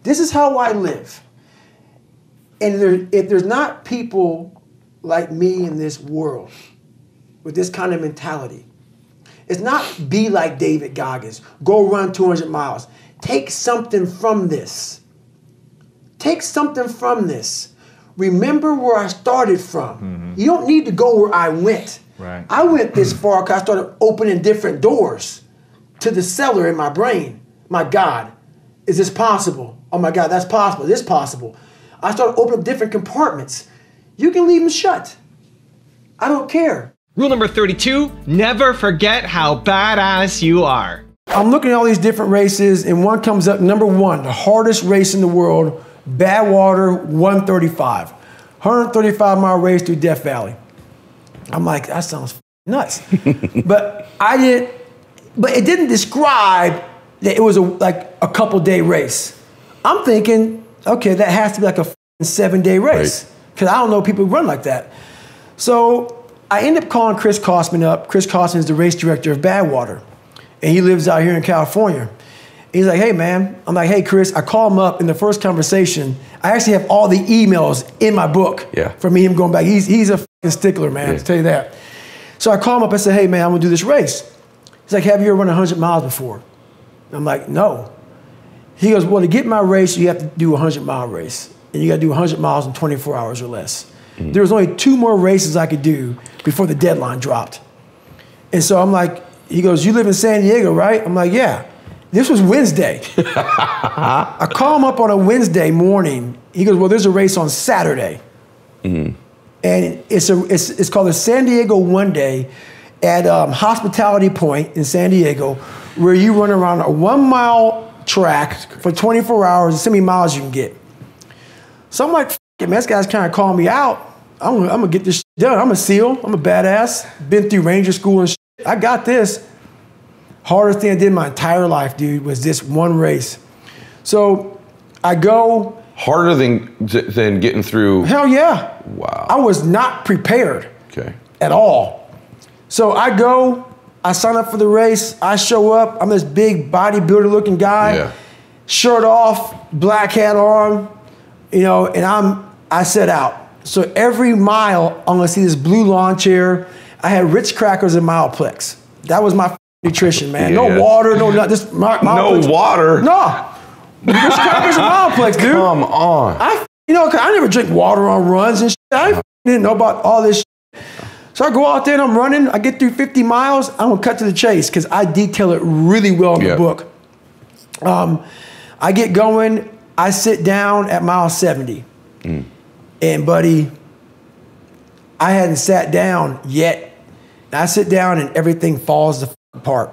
Speaker 4: This is how I live. And if there's not people like me in this world with this kind of mentality, it's not be like David Goggins. Go run 200 miles. Take something from this. Take something from this. Remember where I started from. You don't need to go where I went.
Speaker 6: Right.
Speaker 4: I went this far because I started opening different doors to the cellar in my brain. My God, is this possible? Oh my God, that's possible. This is possible. I started opening up different compartments. You can leave them shut. I don't care.
Speaker 1: Rule number 32, never forget how badass you are.
Speaker 4: I'm looking at all these different races, and one comes up, number one, the hardest race in the world, Badwater-135. 135-mile race through Death Valley. I'm like, that sounds nuts. but it didn't describe that it was like a couple-day race. I'm thinking, okay, that has to be like a 7-day race, because I don't know people who run like that. So I end up calling Chris Kosman up. Chris Kosman is the race director of Badwater, and he lives out here in California. He's like, hey, man. I'm like, hey, Chris. I call him up in the first conversation. I actually have all the emails in my book from me, him going back. He's a fucking stickler, man, to tell you that. So I call him up. I said, hey, man, I'm going to do this race. He's like, have you ever run 100 miles before? I'm like, no. He goes, well, to get my race, you have to do a 100-mile race. And you got to do 100 miles in 24 hours or less. There was only 2 more races I could do before the deadline dropped. And so I'm like, he goes, you live in San Diego, right? I'm like, yeah. This was Wednesday. I call him up on a Wednesday morning. He goes, well, there's a race on Saturday. And it's called the San Diego One Day at Hospitality Point in San Diego, where you run around a 1-mile track for 24 hours and see how many miles you can get. So I'm like, man, this guy's kind of calling me out. I'm gonna get this done. I'm a SEAL. I'm a badass. Been through Ranger School and shit. I got this. Hardest thing I did my entire life, dude, was this one race. So I go.
Speaker 9: Harder than getting through?
Speaker 4: Hell yeah.
Speaker 9: Wow.
Speaker 4: I was not prepared at all. So I go, I sign up for the race, I show up, I'm this big bodybuilder looking guy, shirt off, black hat on, you know, and I set out. So every mile, I'm gonna see this blue lawn chair. I had Ritz crackers and Mileplex. That was my nutrition, man. No water, no nothing. Just
Speaker 9: no water?
Speaker 4: No. Ritz crackers and Mileplex, dude.
Speaker 9: Come on.
Speaker 4: I never drink water on runs and shit. I didn't know about all this shit. So I go out there and I'm running. I get through 50 miles. I'm gonna cut to the chase because I detail it really well in the book. I get going. I sit down at mile 70. And buddy, I hadn't sat down yet. And I sit down and everything falls the apart.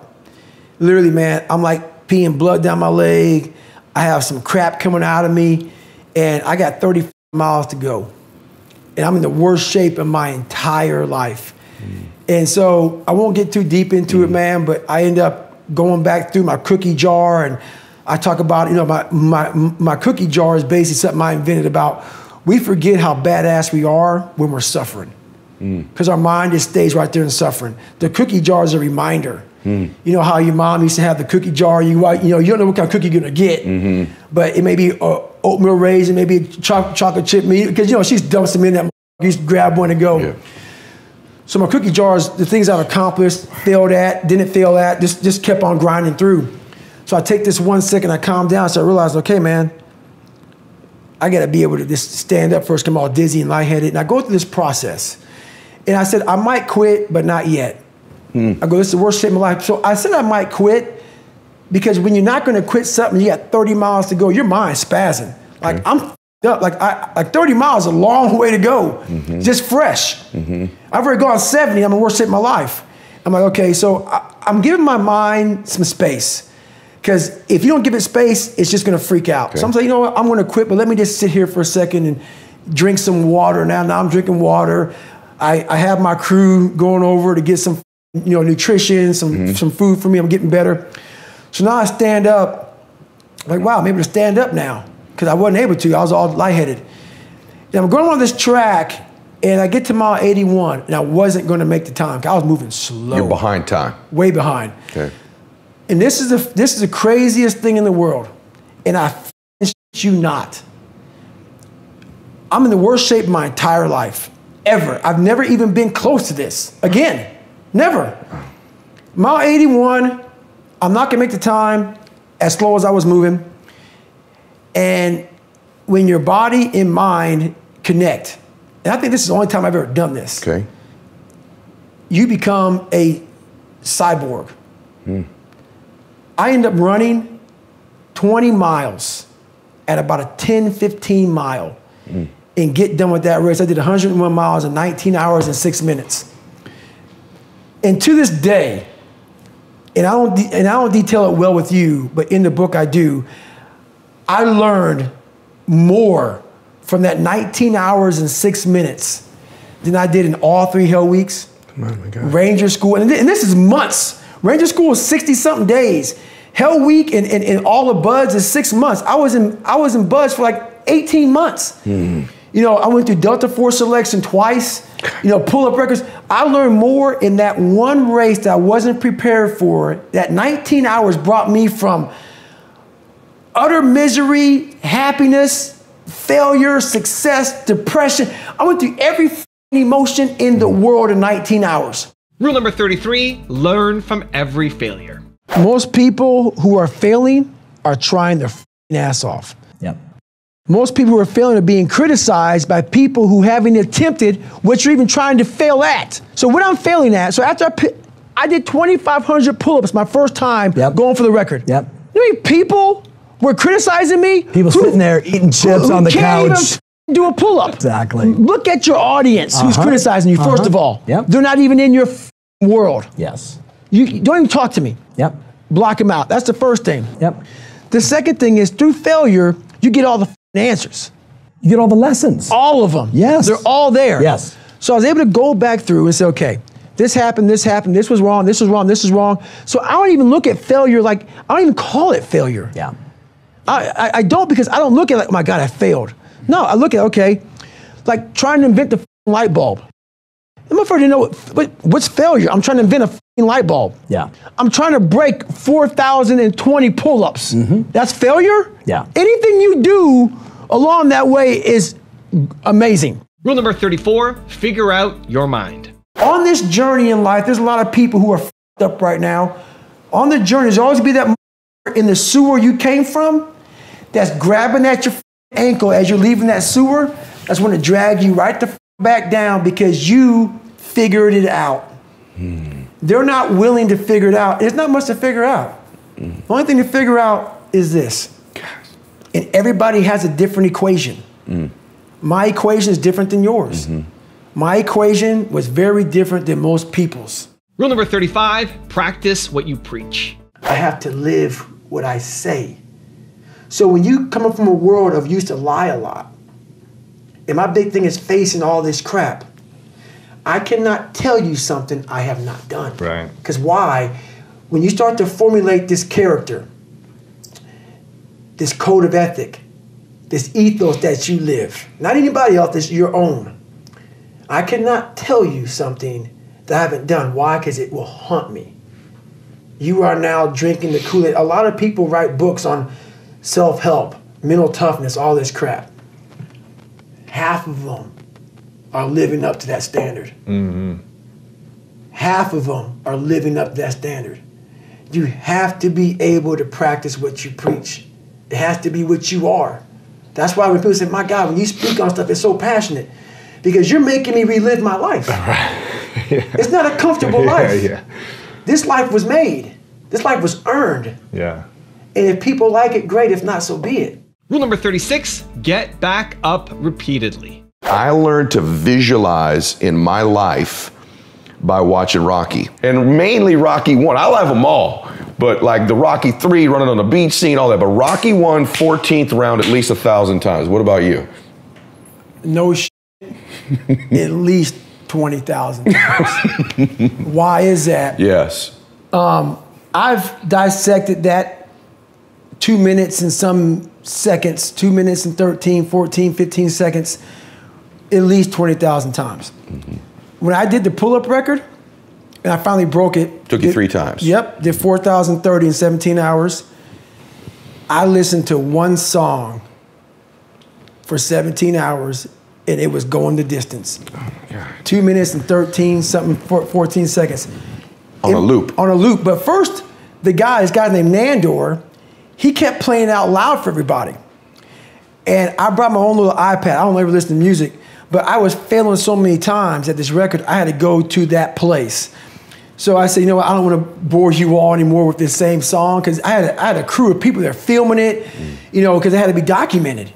Speaker 4: Literally, man, I'm like peeing blood down my leg. I have some crap coming out of me. And I got 30 miles to go. And I'm in the worst shape of my entire life. And so I won't get too deep into it, man, but I end up going back through my cookie jar, and I talk about, you know, my cookie jar is basically something I invented about. We forget how badass we are when we're suffering, because our mind just stays right there in suffering. The cookie jar is a reminder. You know how your mom used to have the cookie jar. You don't know what kind of cookie you're gonna get, but it may be oatmeal raisin, maybe chocolate chip meat, because you know she's dumped some in that. You just grab one and go. So my cookie jars, the things I've accomplished, failed at, didn't fail at, just kept on grinding through. So I take this 1 second, I calm down, so I realize, okay, man, I gotta be able to just stand up first, come all dizzy and lightheaded, and I go through this process. And I said, I might quit, but not yet. I go, this is the worst shit in my life. So I said I might quit because when you're not gonna quit something, you got 30 miles to go, your mind's spazzing. Like I'm up, like 30 miles is a long way to go, just fresh. I've already gone 70, I'm in the worst shape of my life. I'm like, okay, so I'm giving my mind some space. Because if you don't give it space, it's just gonna freak out. So I'm saying, you know what, I'm gonna quit, but let me just sit here for a second and drink some water. Now I'm drinking water. I have my crew going over to get some, nutrition, some food for me. I'm getting better. So now I stand up, like, wow, I'm able to stand up now. Because I wasn't able to, I was all lightheaded. And I'm going on this track, and I get to mile 81, and I wasn't gonna make the time, 'cause I was moving slow.
Speaker 9: You're behind time.
Speaker 4: Way behind.
Speaker 9: Okay.
Speaker 4: And this is the craziest thing in the world. And I shit you not. I'm in the worst shape of my entire life, ever. I've never even been close to this. Again, never. Mile 81, I'm not gonna make the time as slow as I was moving. And when your body and mind connect, and I think this is the only time I've ever done this,
Speaker 9: okay,
Speaker 4: you become a cyborg. I end up running 20 miles at about a 10, 15 mile and get done with that race. I did 101 miles in 19 hours and 6 minutes. And to this day, and I don't detail it well with you, but in the book I do, I learned more from that 19 hours and 6 minutes than I did in all 3 Hell Weeks, Ranger School, and this is months. Ranger School is 60-something days. Hell Week and all the buds is 6 months. I was in buds for like 18 months. I went through Delta Force selection twice, pull-up records. I learned more in that one race that I wasn't prepared for. That 19 hours brought me from utter misery, happiness, failure, success, depression. I went through every emotion in the world in 19 hours.
Speaker 1: Rule number 33, learn from every failure.
Speaker 4: Most people who are failing are trying their ass off.
Speaker 5: Yep.
Speaker 4: Most people who are failing are being criticized by people who haven't attempted what you're even trying to fail at. So what I'm failing at, so after I did 2,500 pull-ups my first time going for the record.
Speaker 5: Yep.
Speaker 4: You know how many people were criticizing me?
Speaker 5: People sitting there eating chips on the couch.
Speaker 4: Can't even do a pull-up.
Speaker 5: Exactly.
Speaker 4: Look at your audience who's criticizing you, first of all.
Speaker 5: Yep.
Speaker 4: They're not even in your world.
Speaker 5: Yes.
Speaker 4: You don't even talk to me.
Speaker 5: Yep.
Speaker 4: Block them out. That's the first thing.
Speaker 5: Yep.
Speaker 4: The second thing is through failure, you get all the answers.
Speaker 5: You get all the lessons.
Speaker 4: All of them.
Speaker 5: Yes.
Speaker 4: They're all there.
Speaker 5: Yes.
Speaker 4: So I was able to go back through and say, okay, this happened, this was wrong, this was wrong, this is wrong. So I don't even look at failure like, I don't even call it failure.
Speaker 5: Yeah.
Speaker 4: I don't, because I don't look at it like, oh my God, I failed. No, I look at, okay, like trying to invent the light bulb. I'm afraid to know what's failure. I'm trying to invent a light bulb.
Speaker 5: Yeah.
Speaker 4: I'm trying to break 4,020 pull-ups. That's failure?
Speaker 5: Yeah.
Speaker 4: Anything you do along that way is amazing.
Speaker 1: Rule number 34, figure out your mind.
Speaker 4: On this journey in life, there's a lot of people who are f***ed up right now. On the journey, there's always be that in the sewer you came from that's grabbing at your ankle as you're leaving that sewer. That's going to drag you right the back down because you figured it out. They're not willing to figure it out. There's not much to figure out. The only thing to figure out is this. And everybody has a different equation. My equation is different than yours. My equation was very different than most people's.
Speaker 1: Rule number 35, practice what you preach.
Speaker 4: I have to live what I say. So when you come up from a world of used to lie a lot, and my big thing is facing all this crap, I cannot tell you something I have not done.
Speaker 9: Right.
Speaker 4: Because why? When you start to formulate this character, this code of ethic, this ethos that you live, not anybody else, it's your own. I cannot tell you something that I haven't done. Why? Because it will haunt me. You are now drinking the Kool-Aid. A lot of people write books on self-help, mental toughness, all this crap. Half of them are living up to that standard. half of them are living up to that standard. You have to be able to practice what you preach. It has to be what you are. That's why when people say, my God, when you speak on stuff, it's so passionate. Because you're making me relive my life. It's not a comfortable life. This life was made. This life was earned. And if people like it, great. If not, so be it.
Speaker 1: Rule number 36, get back up repeatedly.
Speaker 9: I learned to visualize in my life by watching Rocky. And mainly Rocky 1. I love them all. But like the Rocky 3, running on the beach scene, all that. But Rocky 1, 14th round at least 1,000 times. What about you?
Speaker 4: No shit. At least 20,000 times. Why is that?
Speaker 9: Yes.
Speaker 4: I've dissected that 2 minutes and some seconds, 2 minutes and 13, 14, 15 seconds, at least 20,000 times. When I did the pull-up record, and I finally broke it.
Speaker 9: Took you 3 times.
Speaker 4: Yep, did 4,030 in 17 hours. I listened to one song for 17 hours, and it was going the distance. 2 minutes and 13 something, 14 seconds.
Speaker 9: On a loop.
Speaker 4: On a loop. But first, this guy named Nandor, he kept playing out loud for everybody. And I brought my own little iPad. I don't ever listen to music, but I was failing so many times at this record, I had to go to that place. So I said, you know what, I don't want to bore you all anymore with this same song, because I had a crew of people there filming it, you know, because it had to be documented.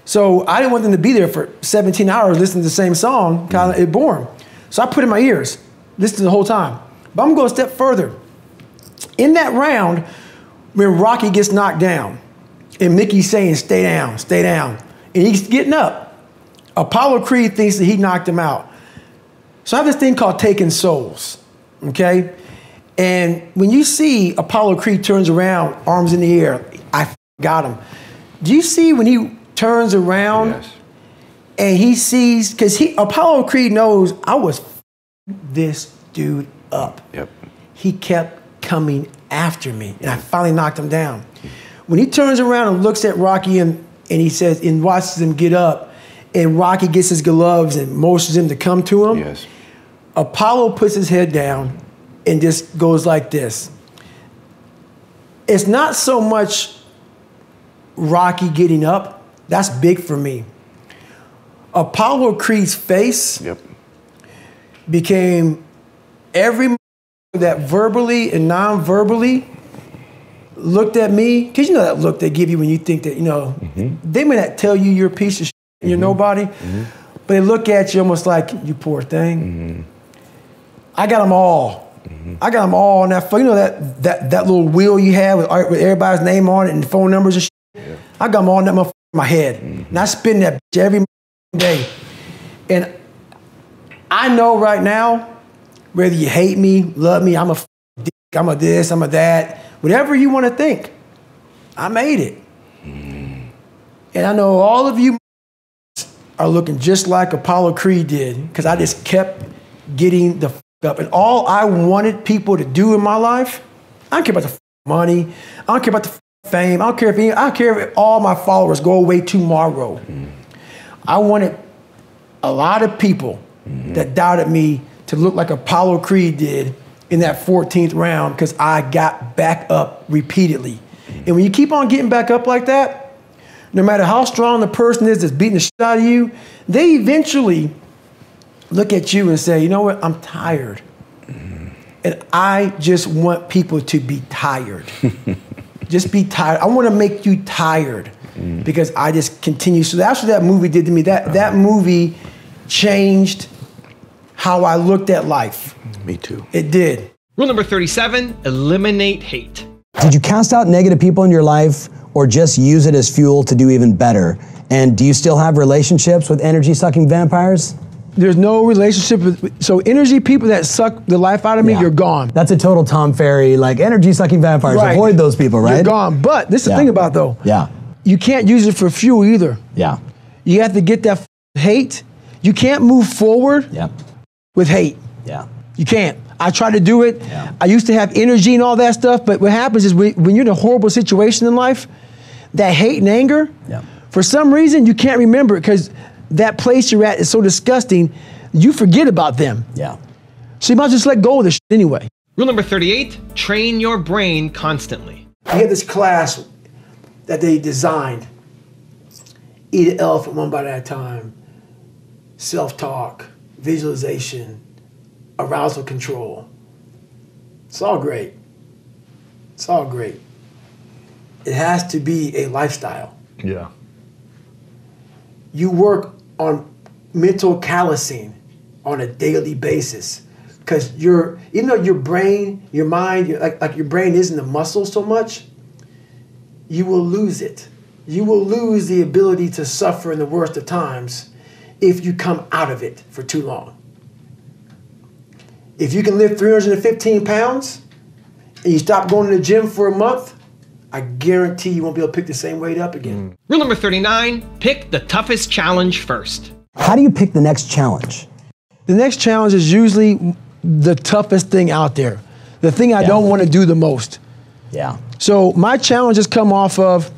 Speaker 4: So I didn't want them to be there for 17 hours listening to the same song, kind of it bore them. So I put it in my ears, listened the whole time. But I'm going to go a step further. In that round, when Rocky gets knocked down, and Mickey's saying, stay down, and he's getting up, Apollo Creed thinks that he knocked him out. So I have this thing called taking souls, okay? And when you see Apollo Creed turns around, arms in the air, I got him. Do you see when he turns around and he sees, because Apollo Creed knows I was this dude up. He kept coming after me, and I finally knocked him down. When he turns around and looks at Rocky and he says, and watches him get up, and Rocky gets his gloves and motions him to come to him, Apollo puts his head down and just goes like this. It's not so much Rocky getting up, that's big for me. Apollo Creed's face became every that verbally and non-verbally looked at me, because you know that look they give you when you think that, you know, they may not tell you you're a piece of shit, you're nobody, but they look at you almost like, you poor thing. I got them all. I got them all on that, you know that little wheel you have with everybody's name on it and phone numbers and shit? I got them all in that motherfucker in my head. And I spin that bitch every day. And I know right now, whether you hate me, love me, I'm a dick, I'm a this, I'm a that, whatever you want to think, I made it. And I know all of you are looking just like Apollo Creed did, because I just kept getting the up. And all I wanted people to do in my life, I don't care about the money, I don't care about the fame, I don't care if all my followers go away tomorrow. I wanted a lot of people that doubted me to look like Apollo Creed did in that 14th round, because I got back up repeatedly. And when you keep on getting back up like that, no matter how strong the person is that's beating the shit out of you, they eventually look at you and say, you know what, I'm tired. And I just want people to be tired. Just be tired. I want to make you tired, because I just continue. So that's what that movie did to me. That movie changed how I looked at life.
Speaker 9: Me too.
Speaker 4: It did.
Speaker 1: Rule number 37, eliminate hate.
Speaker 5: Did you cast out negative people in your life, or just use it as fuel to do even better? And do you still have relationships with energy-sucking vampires?
Speaker 4: There's no relationship with, so energy people that suck the life out of me, you're gone.
Speaker 5: That's a total Tom Ferry, like energy-sucking vampires.
Speaker 4: Right.
Speaker 5: Avoid those people, right?
Speaker 4: You're gone. But this is the thing about though.
Speaker 5: Yeah.
Speaker 4: You can't use it for fuel either.
Speaker 5: Yeah.
Speaker 4: You have to get that hate. You can't move forward with hate.
Speaker 5: Yeah.
Speaker 4: You can't. I try to do it. Yeah. I used to have energy and all that stuff, but what happens is when you're in a horrible situation in life, that hate and anger, for some reason you can't remember it, because that place you're at is so disgusting, you forget about them.
Speaker 5: Yeah.
Speaker 4: So you might just let go of this shit anyway.
Speaker 1: Rule number 38, train your brain constantly.
Speaker 4: We had this class that they designed. Eat an elephant one bite at a time. Self-talk, visualization, arousal control. It's all great. It's all great. It has to be a lifestyle.
Speaker 6: Yeah.
Speaker 4: You work on mental callousing on a daily basis, because even though your brain, your mind, like your brain isn't a muscle so much, you will lose it. You will lose the ability to suffer in the worst of times if you come out of it for too long. If you can lift 315 pounds and you stop going to the gym for a month, I guarantee you won't be able to pick the same weight up again.
Speaker 1: Rule number 39, pick the toughest challenge first.
Speaker 5: How do you pick the next challenge?
Speaker 4: The next challenge is usually the toughest thing out there, the thing I don't want to do the most.
Speaker 5: Yeah.
Speaker 4: So my challenges come off of,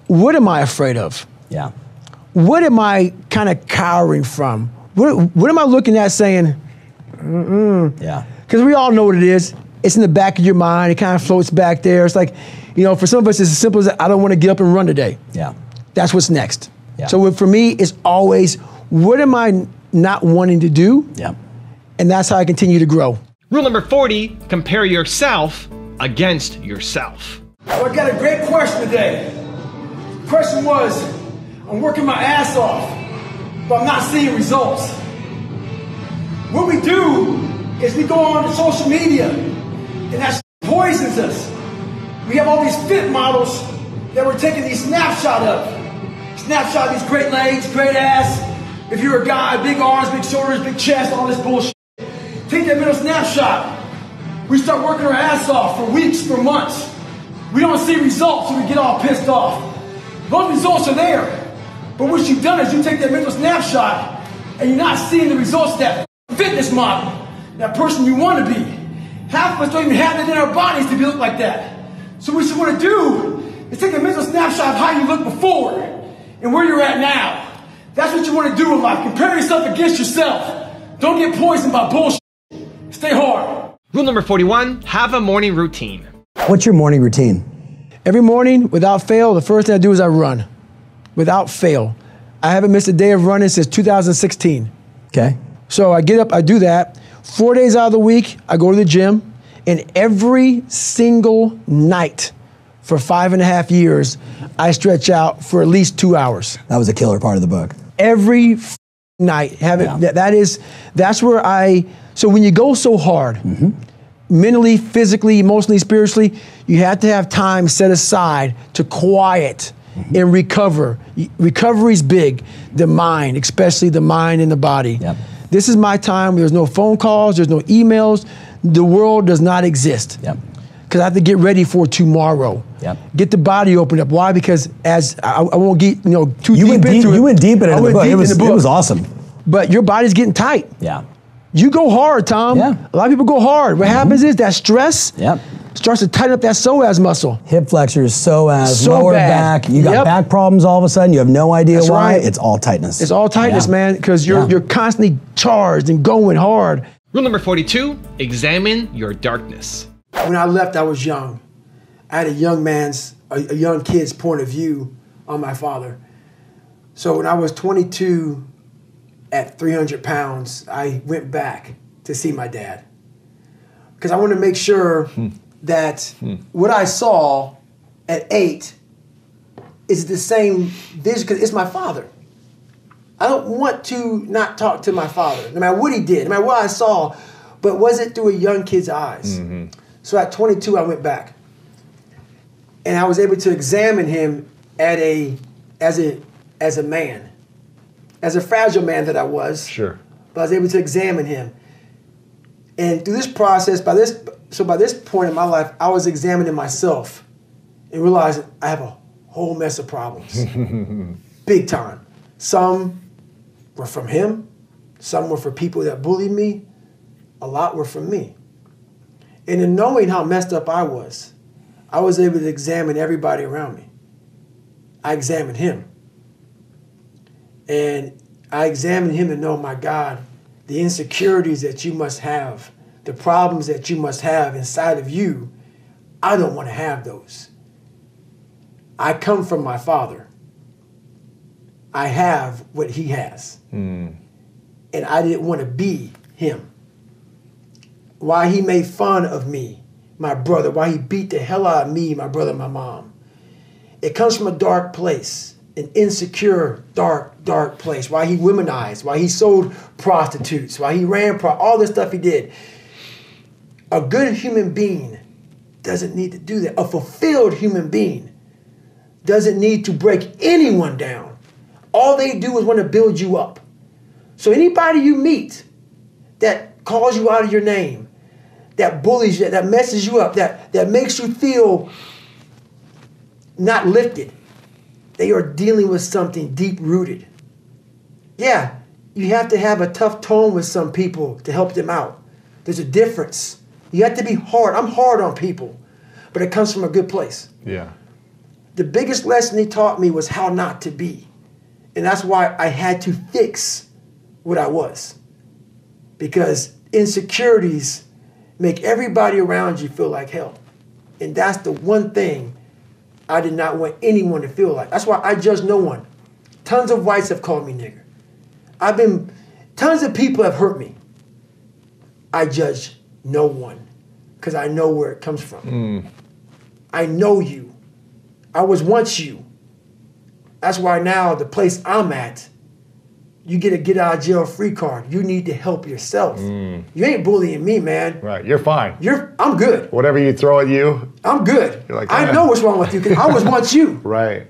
Speaker 4: what am I afraid of?
Speaker 5: Yeah.
Speaker 4: What am I kind of cowering from? What am I looking at saying,
Speaker 5: Yeah.
Speaker 4: Because we all know what it is. It's in the back of your mind. It kind of floats back there. It's like, for some of us, it's as simple as, I don't want to get up and run today.
Speaker 5: Yeah.
Speaker 4: That's what's next.
Speaker 5: Yeah.
Speaker 4: So for me, it's always, what am I not wanting to do?
Speaker 5: Yeah.
Speaker 4: And that's how I continue to grow.
Speaker 1: Rule number 40, compare yourself against yourself.
Speaker 10: Well, I got a great question today. The question was, I'm working my ass off, but I'm not seeing results. What we do is we go on to social media, and that poisons us. We have all these fit models that we're taking these snapshot of. Snapshot of these great legs, great ass. If you're a guy, big arms, big shoulders, big chest, all this bullshit. Take that middle snapshot. We start working our ass off for weeks, for months. We don't see results, so we get all pissed off. Those results are there. But what you've done is you take that mental snapshot and you're not seeing the results of that fitness model, that person you want to be. Half of us don't even have it in our bodies to look like that. So what you want to do is take a mental snapshot of how you looked before and where you're at now. That's what you want to do in life. Compare yourself against yourself. Don't get poisoned by bullshit. Stay hard.
Speaker 1: Rule number 41, have a morning routine.
Speaker 5: What's your morning routine?
Speaker 4: Every morning, without fail, the first thing I do is I run. Without fail. I haven't missed a day of running since 2016.
Speaker 5: Okay.
Speaker 4: So I get up, I do that. 4 days out of the week, I go to the gym. And every single night for 5.5 years, I stretch out for at least 2 hours.
Speaker 5: That was a killer part of the book.
Speaker 4: Every night. That's where so when you go so hard, mentally, physically, emotionally, spiritually, you have to have time set aside to quiet and recover. Recovery's big. The mind, especially the mind and the body.
Speaker 5: Yep.
Speaker 4: This is my time. There's no phone calls. There's no emails. The world does not exist.
Speaker 5: Yep.
Speaker 4: Because I have to get ready for tomorrow.
Speaker 5: Yep.
Speaker 4: Get the body opened up. Why? Because as I won't get too deep into it.
Speaker 5: You went deep into the book. It was awesome.
Speaker 4: But your body's getting tight.
Speaker 5: Yeah.
Speaker 4: You go hard, Tom.
Speaker 5: Yeah.
Speaker 4: A lot of people go hard. What happens is that stress starts to tighten up that psoas muscle.
Speaker 5: Hip flexors, psoas,
Speaker 4: So
Speaker 5: lower
Speaker 4: bad.
Speaker 5: back. You got back problems all of a sudden. You have no idea
Speaker 4: That's
Speaker 5: why.
Speaker 4: right.
Speaker 5: It's all tightness.
Speaker 4: It's all tightness, man, because you're constantly charged and going hard.
Speaker 1: Rule number 42, examine your darkness.
Speaker 4: When I left, I was young. I had a young kid's point of view on my father. So when I was 22, at 300 pounds, I went back to see my dad. Because I wanted to make sure that what I saw at 8 is the same vision, because it's my father. I don't want to not talk to my father, no matter what he did, no matter what I saw, but was it through a young kid's eyes? So at 22, I went back. And I was able to examine him as a man. As a fragile man that I was, but I was able to examine him. And through this process, by this point in my life, I was examining myself and realizing I have a whole mess of problems, big time. Some were from him, some were for people that bullied me, a lot were from me. And in knowing how messed up I was able to examine everybody around me. I examined him. And I examined him to know, my God, the insecurities that you must have the problems that you must have inside of you, I don't want to have those. I come from my father. I have what he has. And I didn't want to be him. Why he made fun of me, my brother, why he beat the hell out of me, my brother, and my mom. It comes from a dark place, an insecure, dark place. Why he womanized, why he sold prostitutes, why he ran, all this stuff he did. A good human being doesn't need to do that. A fulfilled human being doesn't need to break anyone down. All they do is want to build you up. So anybody you meet that calls you out of your name, that bullies you, that messes you up, that makes you feel not lifted, they are dealing with something deep-rooted. Yeah, you have to have a tough tone with some people to help them out. There's a difference. You have to be hard. I'm hard on people, but it comes from a good place.
Speaker 6: Yeah.
Speaker 4: The biggest lesson he taught me was how not to be. And that's why I had to fix what I was. Because insecurities make everybody around you feel like hell. And that's the one thing I did not want anyone to feel like. That's why I judge no one. Tons of whites have called me nigger. Tons of people have hurt me. I judge no one because I know where it comes from. I know you. I was once you. That's why now the place I'm at, you get a get out of jail free card. You need to help yourself. You ain't bullying me, man.
Speaker 6: Right, you're fine.
Speaker 4: I'm good.
Speaker 6: Whatever you throw at you,
Speaker 4: I'm good.
Speaker 6: You're like,
Speaker 4: I know what's wrong with you because I was once you.
Speaker 6: Right.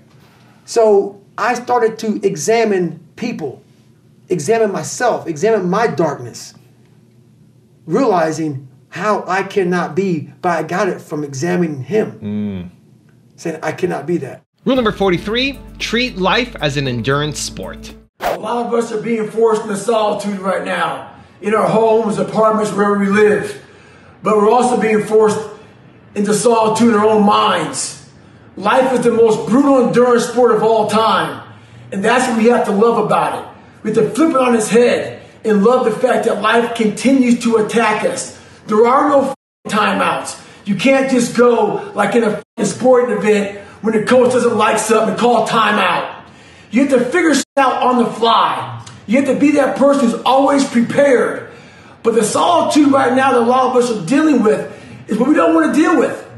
Speaker 4: So I started to examine people, examine myself, examine my darkness, realizing how I cannot be, but I got it from examining him. Saying I cannot be that.
Speaker 1: Rule number 43, treat life as an endurance sport.
Speaker 4: A lot of us are being forced into solitude right now, in our homes, apartments, wherever we live. But we're also being forced into solitude in our own minds. Life is the most brutal endurance sport of all time. And that's what we have to love about it. We have to flip it on its head and love the fact that life continues to attack us. There are no timeouts. You can't just go like in a sporting event when the coach doesn't like something and call timeout. You have to figure shit out on the fly. You have to be that person who's always prepared. But the solitude right now that a lot of us are dealing with is what we don't want to deal with.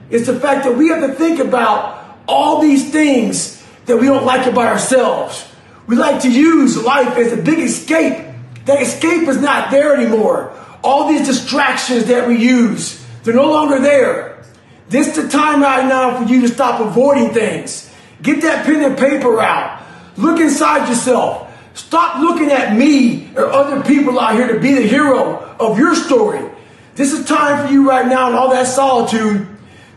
Speaker 4: It's the fact that we have to think about all these things that we don't like about ourselves. We like to use life as a big escape. That escape is not there anymore. All these distractions that we use, they're no longer there. This is the time right now for you to stop avoiding things. Get that pen and paper out. Look inside yourself. Stop looking at me or other people out here to be the hero of your story. This is time for you right now in all that solitude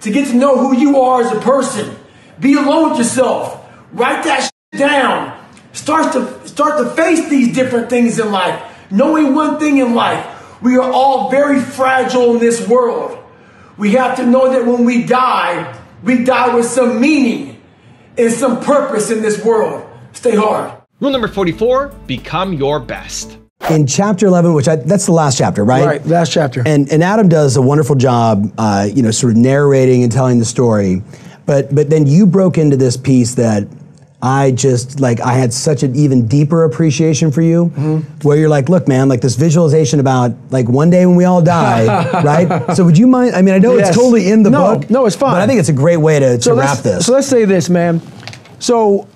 Speaker 4: to get to know who you are as a person. Be alone with yourself. Write that shit down. Start to face these different things in life. Knowing one thing in life, we are all very fragile in this world. We have to know that when we die with some meaning and some purpose in this world. Stay hard.
Speaker 1: Rule number 44, become your best.
Speaker 5: In chapter 11, that's the last chapter, right?
Speaker 4: Right, last chapter.
Speaker 5: And Adam does a wonderful job, sort of narrating and telling the story. But then you broke into this piece that I had such an even deeper appreciation for you, where you're like, look, man, like this visualization about like one day when we all die, right? So would you mind, I mean, I know it's totally in the book.
Speaker 4: No, it's fine.
Speaker 5: But I think it's a great way to wrap this.
Speaker 4: So let's say this, man. So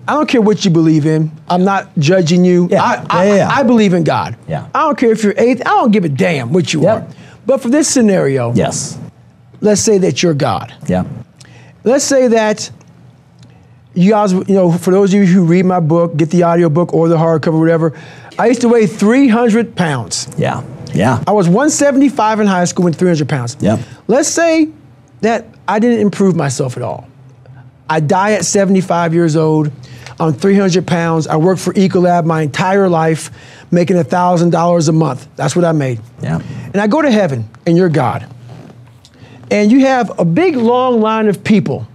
Speaker 4: I don't care what you believe in. I'm not judging you. I believe in God.
Speaker 5: Yeah.
Speaker 4: I don't care if you're atheist. I don't give a damn what you are. But for this scenario,
Speaker 5: yes,
Speaker 4: let's say that you're God.
Speaker 5: Yeah.
Speaker 4: Let's say that you guys, for those of you who read my book, get the audio book or the hardcover, whatever, I used to weigh 300 pounds.
Speaker 5: Yeah. Yeah.
Speaker 4: I was 175 in high school and 300 pounds.
Speaker 5: Yeah.
Speaker 4: Let's say that I didn't improve myself at all. I die at 75 years old. I'm 300 pounds. I worked for Ecolab my entire life, making $1,000 a month. That's what I made.
Speaker 5: Yeah.
Speaker 4: And I go to heaven, and you're God. And you have a big, long line of people.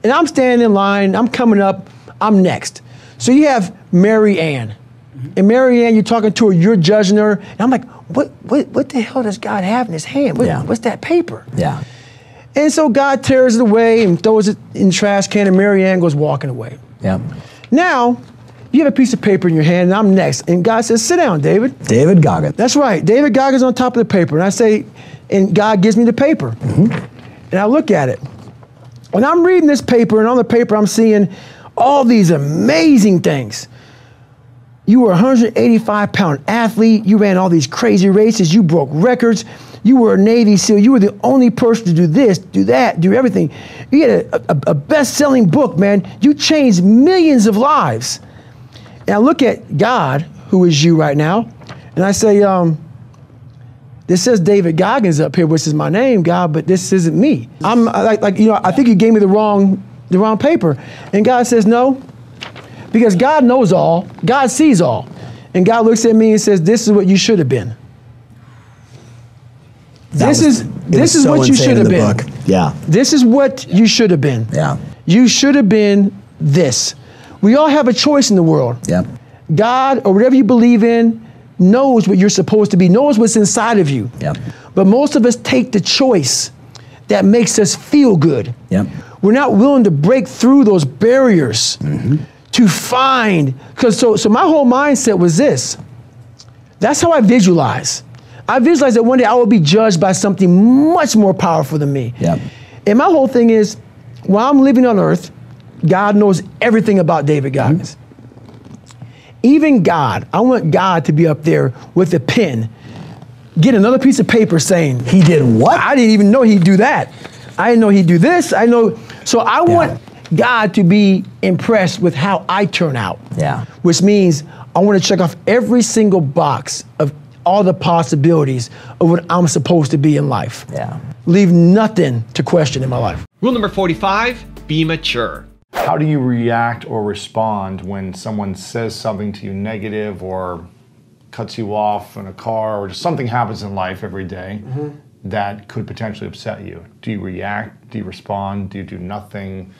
Speaker 4: And I'm standing in line. I'm coming up. I'm next. So you have Mary Ann. And Mary Ann, you're talking to her. You're judging her. And I'm like, what the hell does God have in his hand? What's that paper?
Speaker 5: Yeah.
Speaker 4: And so God tears it away and throws it in the trash can, and Marianne goes walking away.
Speaker 5: Yeah.
Speaker 4: Now, you have a piece of paper in your hand, and I'm next. And God says, sit down, David.
Speaker 5: David Goggins.
Speaker 4: That's right. David Goggins on top of the paper. And I say, and God gives me the paper. Mm-hmm. And I look at it. When I'm reading this paper, and on the paper I'm seeing all these amazing things. You were a 185-pound athlete. You ran all these crazy races. You broke records. You were a Navy SEAL. You were the only person to do this, do that, do everything. You had a best-selling book, man. You changed millions of lives. And I look at God, who is you right now, and I say, this says David Goggins up here, which is my name, God, but this isn't me. I'm I think you gave me the wrong paper. And God says, no, because God knows all, God sees all. And God looks at me and says, this is what you should have been. This is what you should have been.
Speaker 5: Book. Yeah.
Speaker 4: This is what you should have been.
Speaker 5: Yeah.
Speaker 4: You should have been this. We all have a choice in the world.
Speaker 5: Yeah.
Speaker 4: God, or whatever you believe in, knows what you're supposed to be, knows what's inside of you.
Speaker 5: Yeah.
Speaker 4: But most of us take the choice that makes us feel good.
Speaker 5: Yeah.
Speaker 4: We're not willing to break through those barriers to find, so my whole mindset was this. That's how I visualize. I visualize that one day I will be judged by something much more powerful than me.
Speaker 5: Yeah.
Speaker 4: And my whole thing is, while I'm living on earth, God knows everything about David Goggins. Even God, I want God to be up there with a pen, get another piece of paper saying, he did what? I didn't even know he'd do that. I didn't know he'd do this. I know. So I want God to be impressed with how I turn out.
Speaker 5: Yeah.
Speaker 4: Which means I want to check off every single box of all the possibilities of what I'm supposed to be in life.
Speaker 5: Yeah.
Speaker 4: Leave nothing to question in my life.
Speaker 1: Rule number 45, be mature.
Speaker 6: How do you react or respond when someone says something to you negative or cuts you off in a car, or just something happens in life every day that could potentially upset you? Do you react? Do you respond? Do you do nothing?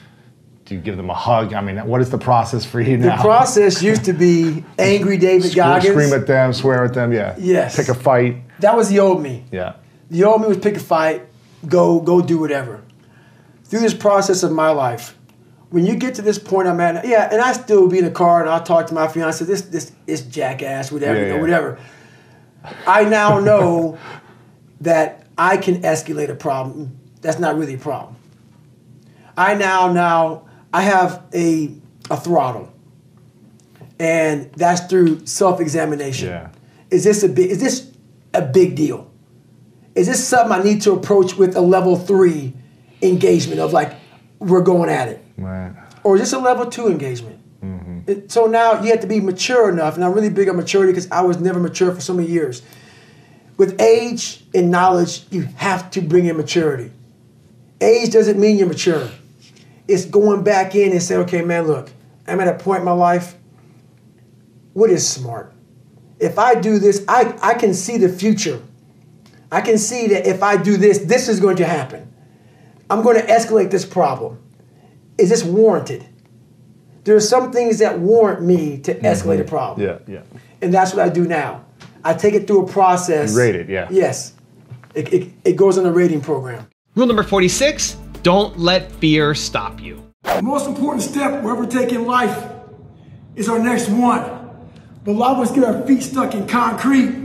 Speaker 6: Do you give them a hug? I mean, what is the process for you now?
Speaker 4: The process used to be angry David Goggins.
Speaker 6: Scream at them, swear at them, yeah.
Speaker 4: Yes.
Speaker 6: Pick a fight.
Speaker 4: That was the old me.
Speaker 6: Yeah.
Speaker 4: The old me was pick a fight, go do whatever. Through this process of my life, when you get to this point I'm at, and I still be in the car and I'll talk to my fiance, this is jackass, whatever, whatever. I now know that I can escalate a problem. That's not really a problem. I have a throttle, and that's through self-examination.
Speaker 6: Yeah.
Speaker 4: Is this a big deal? Is this something I need to approach with a level 3 engagement of like, we're going at it?
Speaker 6: Right.
Speaker 4: Or is this a level 2 engagement? So now you have to be mature enough, and I'm really big on maturity because I was never mature for so many years. With age and knowledge, you have to bring in maturity. Age doesn't mean you're mature. It's going back in and saying, okay, man, look, I'm at a point in my life, what is smart? If I do this, I can see the future. I can see that if I do this, this is going to happen. I'm going to escalate this problem. Is this warranted? There are some things that warrant me to escalate a problem.
Speaker 6: Yeah, yeah.
Speaker 4: And that's what I do now. I take it through a process.
Speaker 6: You rate it, yeah.
Speaker 4: Yes. It goes on a rating program.
Speaker 1: Rule number 46, don't let fear stop you.
Speaker 10: The most important step we'll ever take in life is our next one. But a lot of us get our feet stuck in concrete.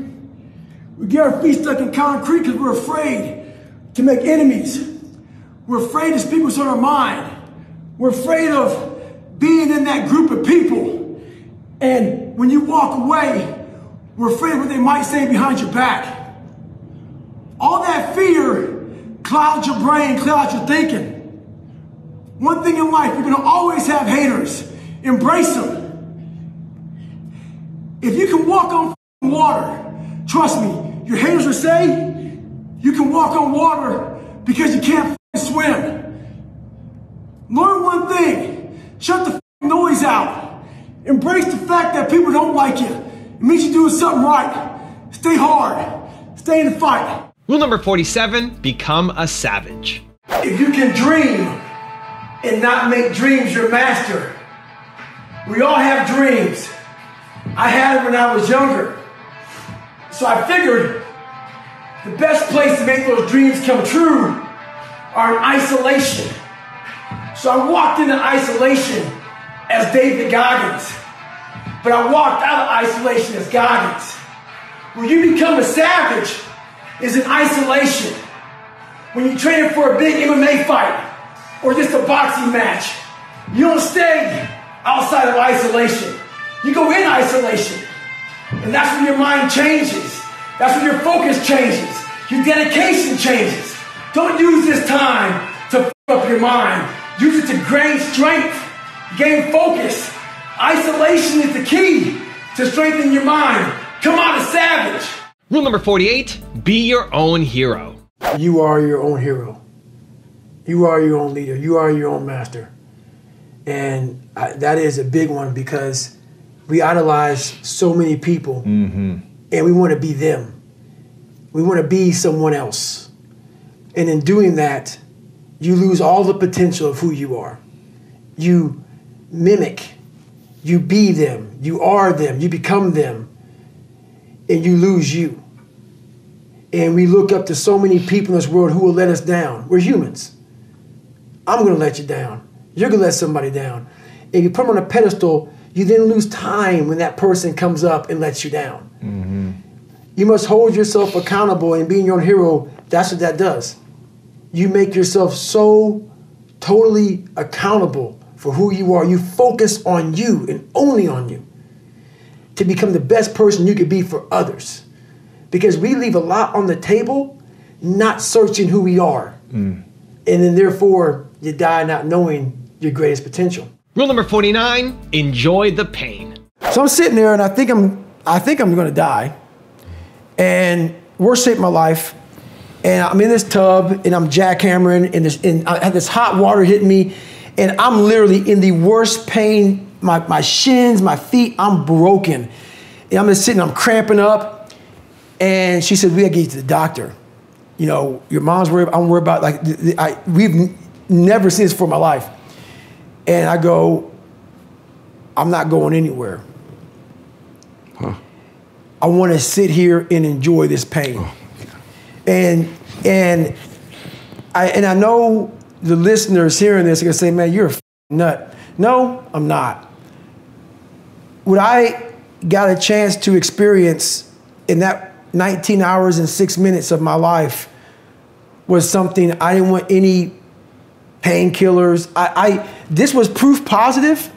Speaker 10: We get our feet stuck in concrete because we're afraid to make enemies. We're afraid to speak what's on our mind. We're afraid of being in that group of people. And when you walk away, we're afraid of what they might say behind your back. All that fear clouds your brain, clouds your thinking. One thing in life, you're gonna always have haters. Embrace them. If you can walk on water, trust me, your haters will say you can walk on water because you can't swim. Learn one thing, shut the noise out. Embrace the fact that people don't like you. It means you're doing something right. Stay hard, stay in the fight.
Speaker 1: Rule number 47, become a savage.
Speaker 10: If you can dream and not make dreams your master, we all have dreams. I had them when I was younger.
Speaker 4: So I figured the best place to make those dreams come true are in isolation. So I walked into isolation as David Goggins, but I walked out of isolation as Goggins. When you become a savage is in isolation. When you're training for a big MMA fight or just a boxing match, you don't stay outside of isolation. You go in isolation. And that's when your mind changes. That's when your focus changes. Your dedication changes. Don't use this time to f up your mind. Use it to gain strength, gain focus. Isolation is the key to strengthen your mind. Come on, a savage.
Speaker 1: Rule number 48, be your own hero.
Speaker 4: You are your own hero. You are your own leader. You are your own master. And that is a big one because we idolize so many people and we want to be them. We want to be someone else. And in doing that, you lose all the potential of who you are. You mimic, you be them, you are them, you become them, and you lose you. And we look up to so many people in this world who will let us down. We're humans. I'm going to let you down. You're going to let somebody down. If you put them on a pedestal, you then lose time when that person comes up and lets you down. You must hold yourself accountable, and being your own hero, that's what that does. You make yourself so totally accountable for who you are. You focus on you and only on you to become the best person you could be for others. Because we leave a lot on the table, not searching who we are. And then therefore, you die not knowing your greatest potential.
Speaker 1: Rule number 49, enjoy the pain.
Speaker 4: So I'm sitting there and I think I'm gonna die. And worst shape of my life. And I'm in this tub and I'm jackhammering and I had this hot water hitting me. And I'm literally in the worst pain. My shins, my feet, I'm broken. And I'm just sitting, I'm cramping up. And she said, we gotta get you to the doctor. You know, your mom's worried, I'm worried about, like, we've never seen this before in my life. And I go, I'm not going anywhere. I want to sit here and enjoy this pain. And I know the listeners hearing this are gonna say, man, you're a nut. No, I'm not. What I got a chance to experience in that 19 hours and 6 minutes of my life was something I didn't want any painkillers. This was proof positive.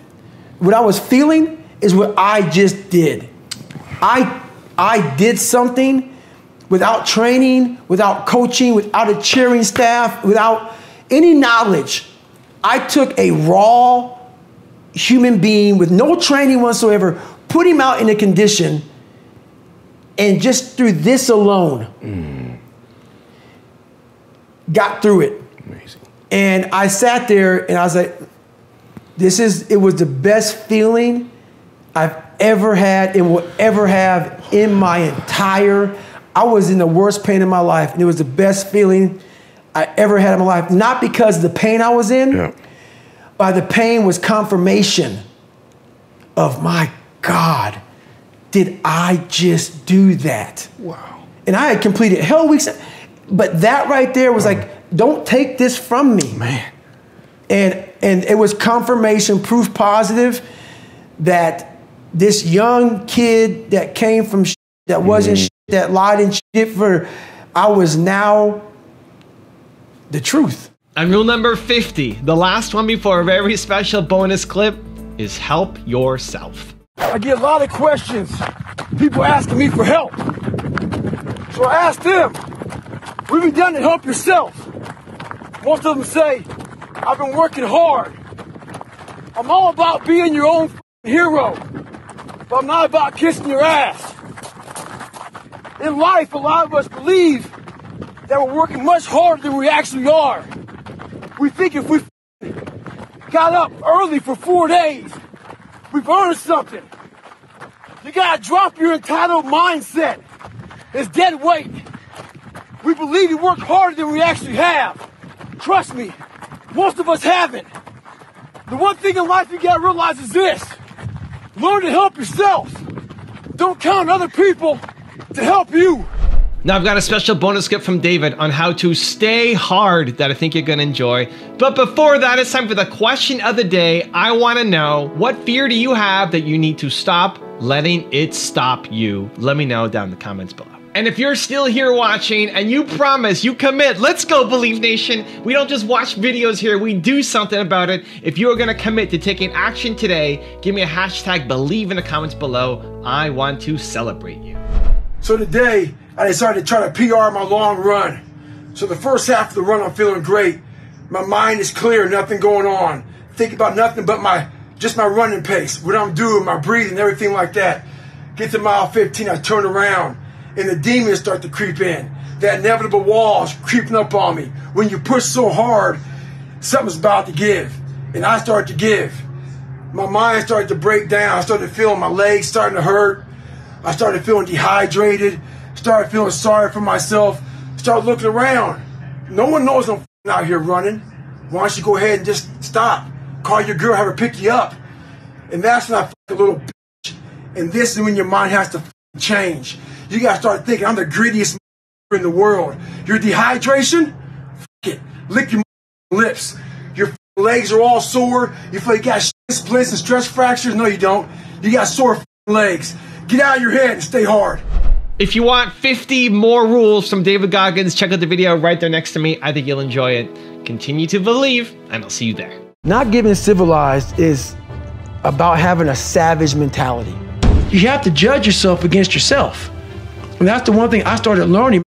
Speaker 4: What I was feeling is what I just did. I did something without training, without coaching, without a cheering staff, without any knowledge. I took a raw human being with no training whatsoever, put him out in a condition, and just through this alone, got through it.
Speaker 9: Amazing.
Speaker 4: And I sat there and I was like, it was the best feeling I've ever had and will ever have in my entire, I was in the worst pain in my life, and it was the best feeling I ever had in my life. Not because of the pain I was in, but the pain was confirmation of, my God, did I just do that?
Speaker 9: Wow.
Speaker 4: And I had completed Hell Weeks, but that right there was like, don't take this from me.
Speaker 9: Man.
Speaker 4: And it was confirmation, proof positive that this young kid that came from that wasn't that lied and shit for, I was now the truth.
Speaker 1: And rule number 50, the last one before a very special bonus clip, is help yourself.
Speaker 10: I get a lot of questions, people asking me for help. So I asked them, what have you done to help yourself? Most of them say, I've been working hard. I'm all about being your own hero, but I'm not about kissing your ass. In life, a lot of us believe that we're working much harder than we actually are. We think if we got up early for 4 days, we've earned something. You gotta drop your entitled mindset. It's dead weight. We believe we work harder than we actually have. Trust me, most of us haven't. The one thing in life you gotta realize is this. Learn to help yourself. Don't count on other people to help you.
Speaker 1: Now I've got a special bonus clip from David on how to stay hard that I think you're gonna enjoy. But before that, it's time for the question of the day. I wanna know, what fear do you have that you need to stop letting it stop you? Let me know down in the comments below. And if you're still here watching and you promise, you commit, let's go Believe Nation. We don't just watch videos here, we do something about it. If you are gonna commit to taking action today, give me a hashtag Believe in the comments below. I want to celebrate you.
Speaker 10: So today, I decided to try to PR my long run. So the first half of the run, I'm feeling great. My mind is clear, nothing going on. Think about nothing but just my running pace, what I'm doing, my breathing, everything like that. Get to mile 15, I turn around, and the demons start to creep in. That inevitable wall's creeping up on me. When you push so hard, something's about to give. And I start to give. My mind started to break down. I started feeling my legs starting to hurt. I started feeling dehydrated. Started feeling sorry for myself. Started looking around. No one knows I'm out here running. Why don't you go ahead and just stop? Call your girl, have her pick you up. And that's when I a little bitch. And this is when your mind has to change. You gotta start thinking, I'm the grittiest in the world. Your dehydration? It. Lick your lips. Your legs are all sore. You feel like you got splints and stress fractures. No, you don't. You got sore legs. Get out of your head and stay hard.
Speaker 1: If you want 50 more rules from David Goggins, check out the video right there next to me. I think you'll enjoy it. Continue to believe, and I'll see you there.
Speaker 4: Not getting civilized is about having a savage mentality. You have to judge yourself against yourself. And that's the one thing I started learning.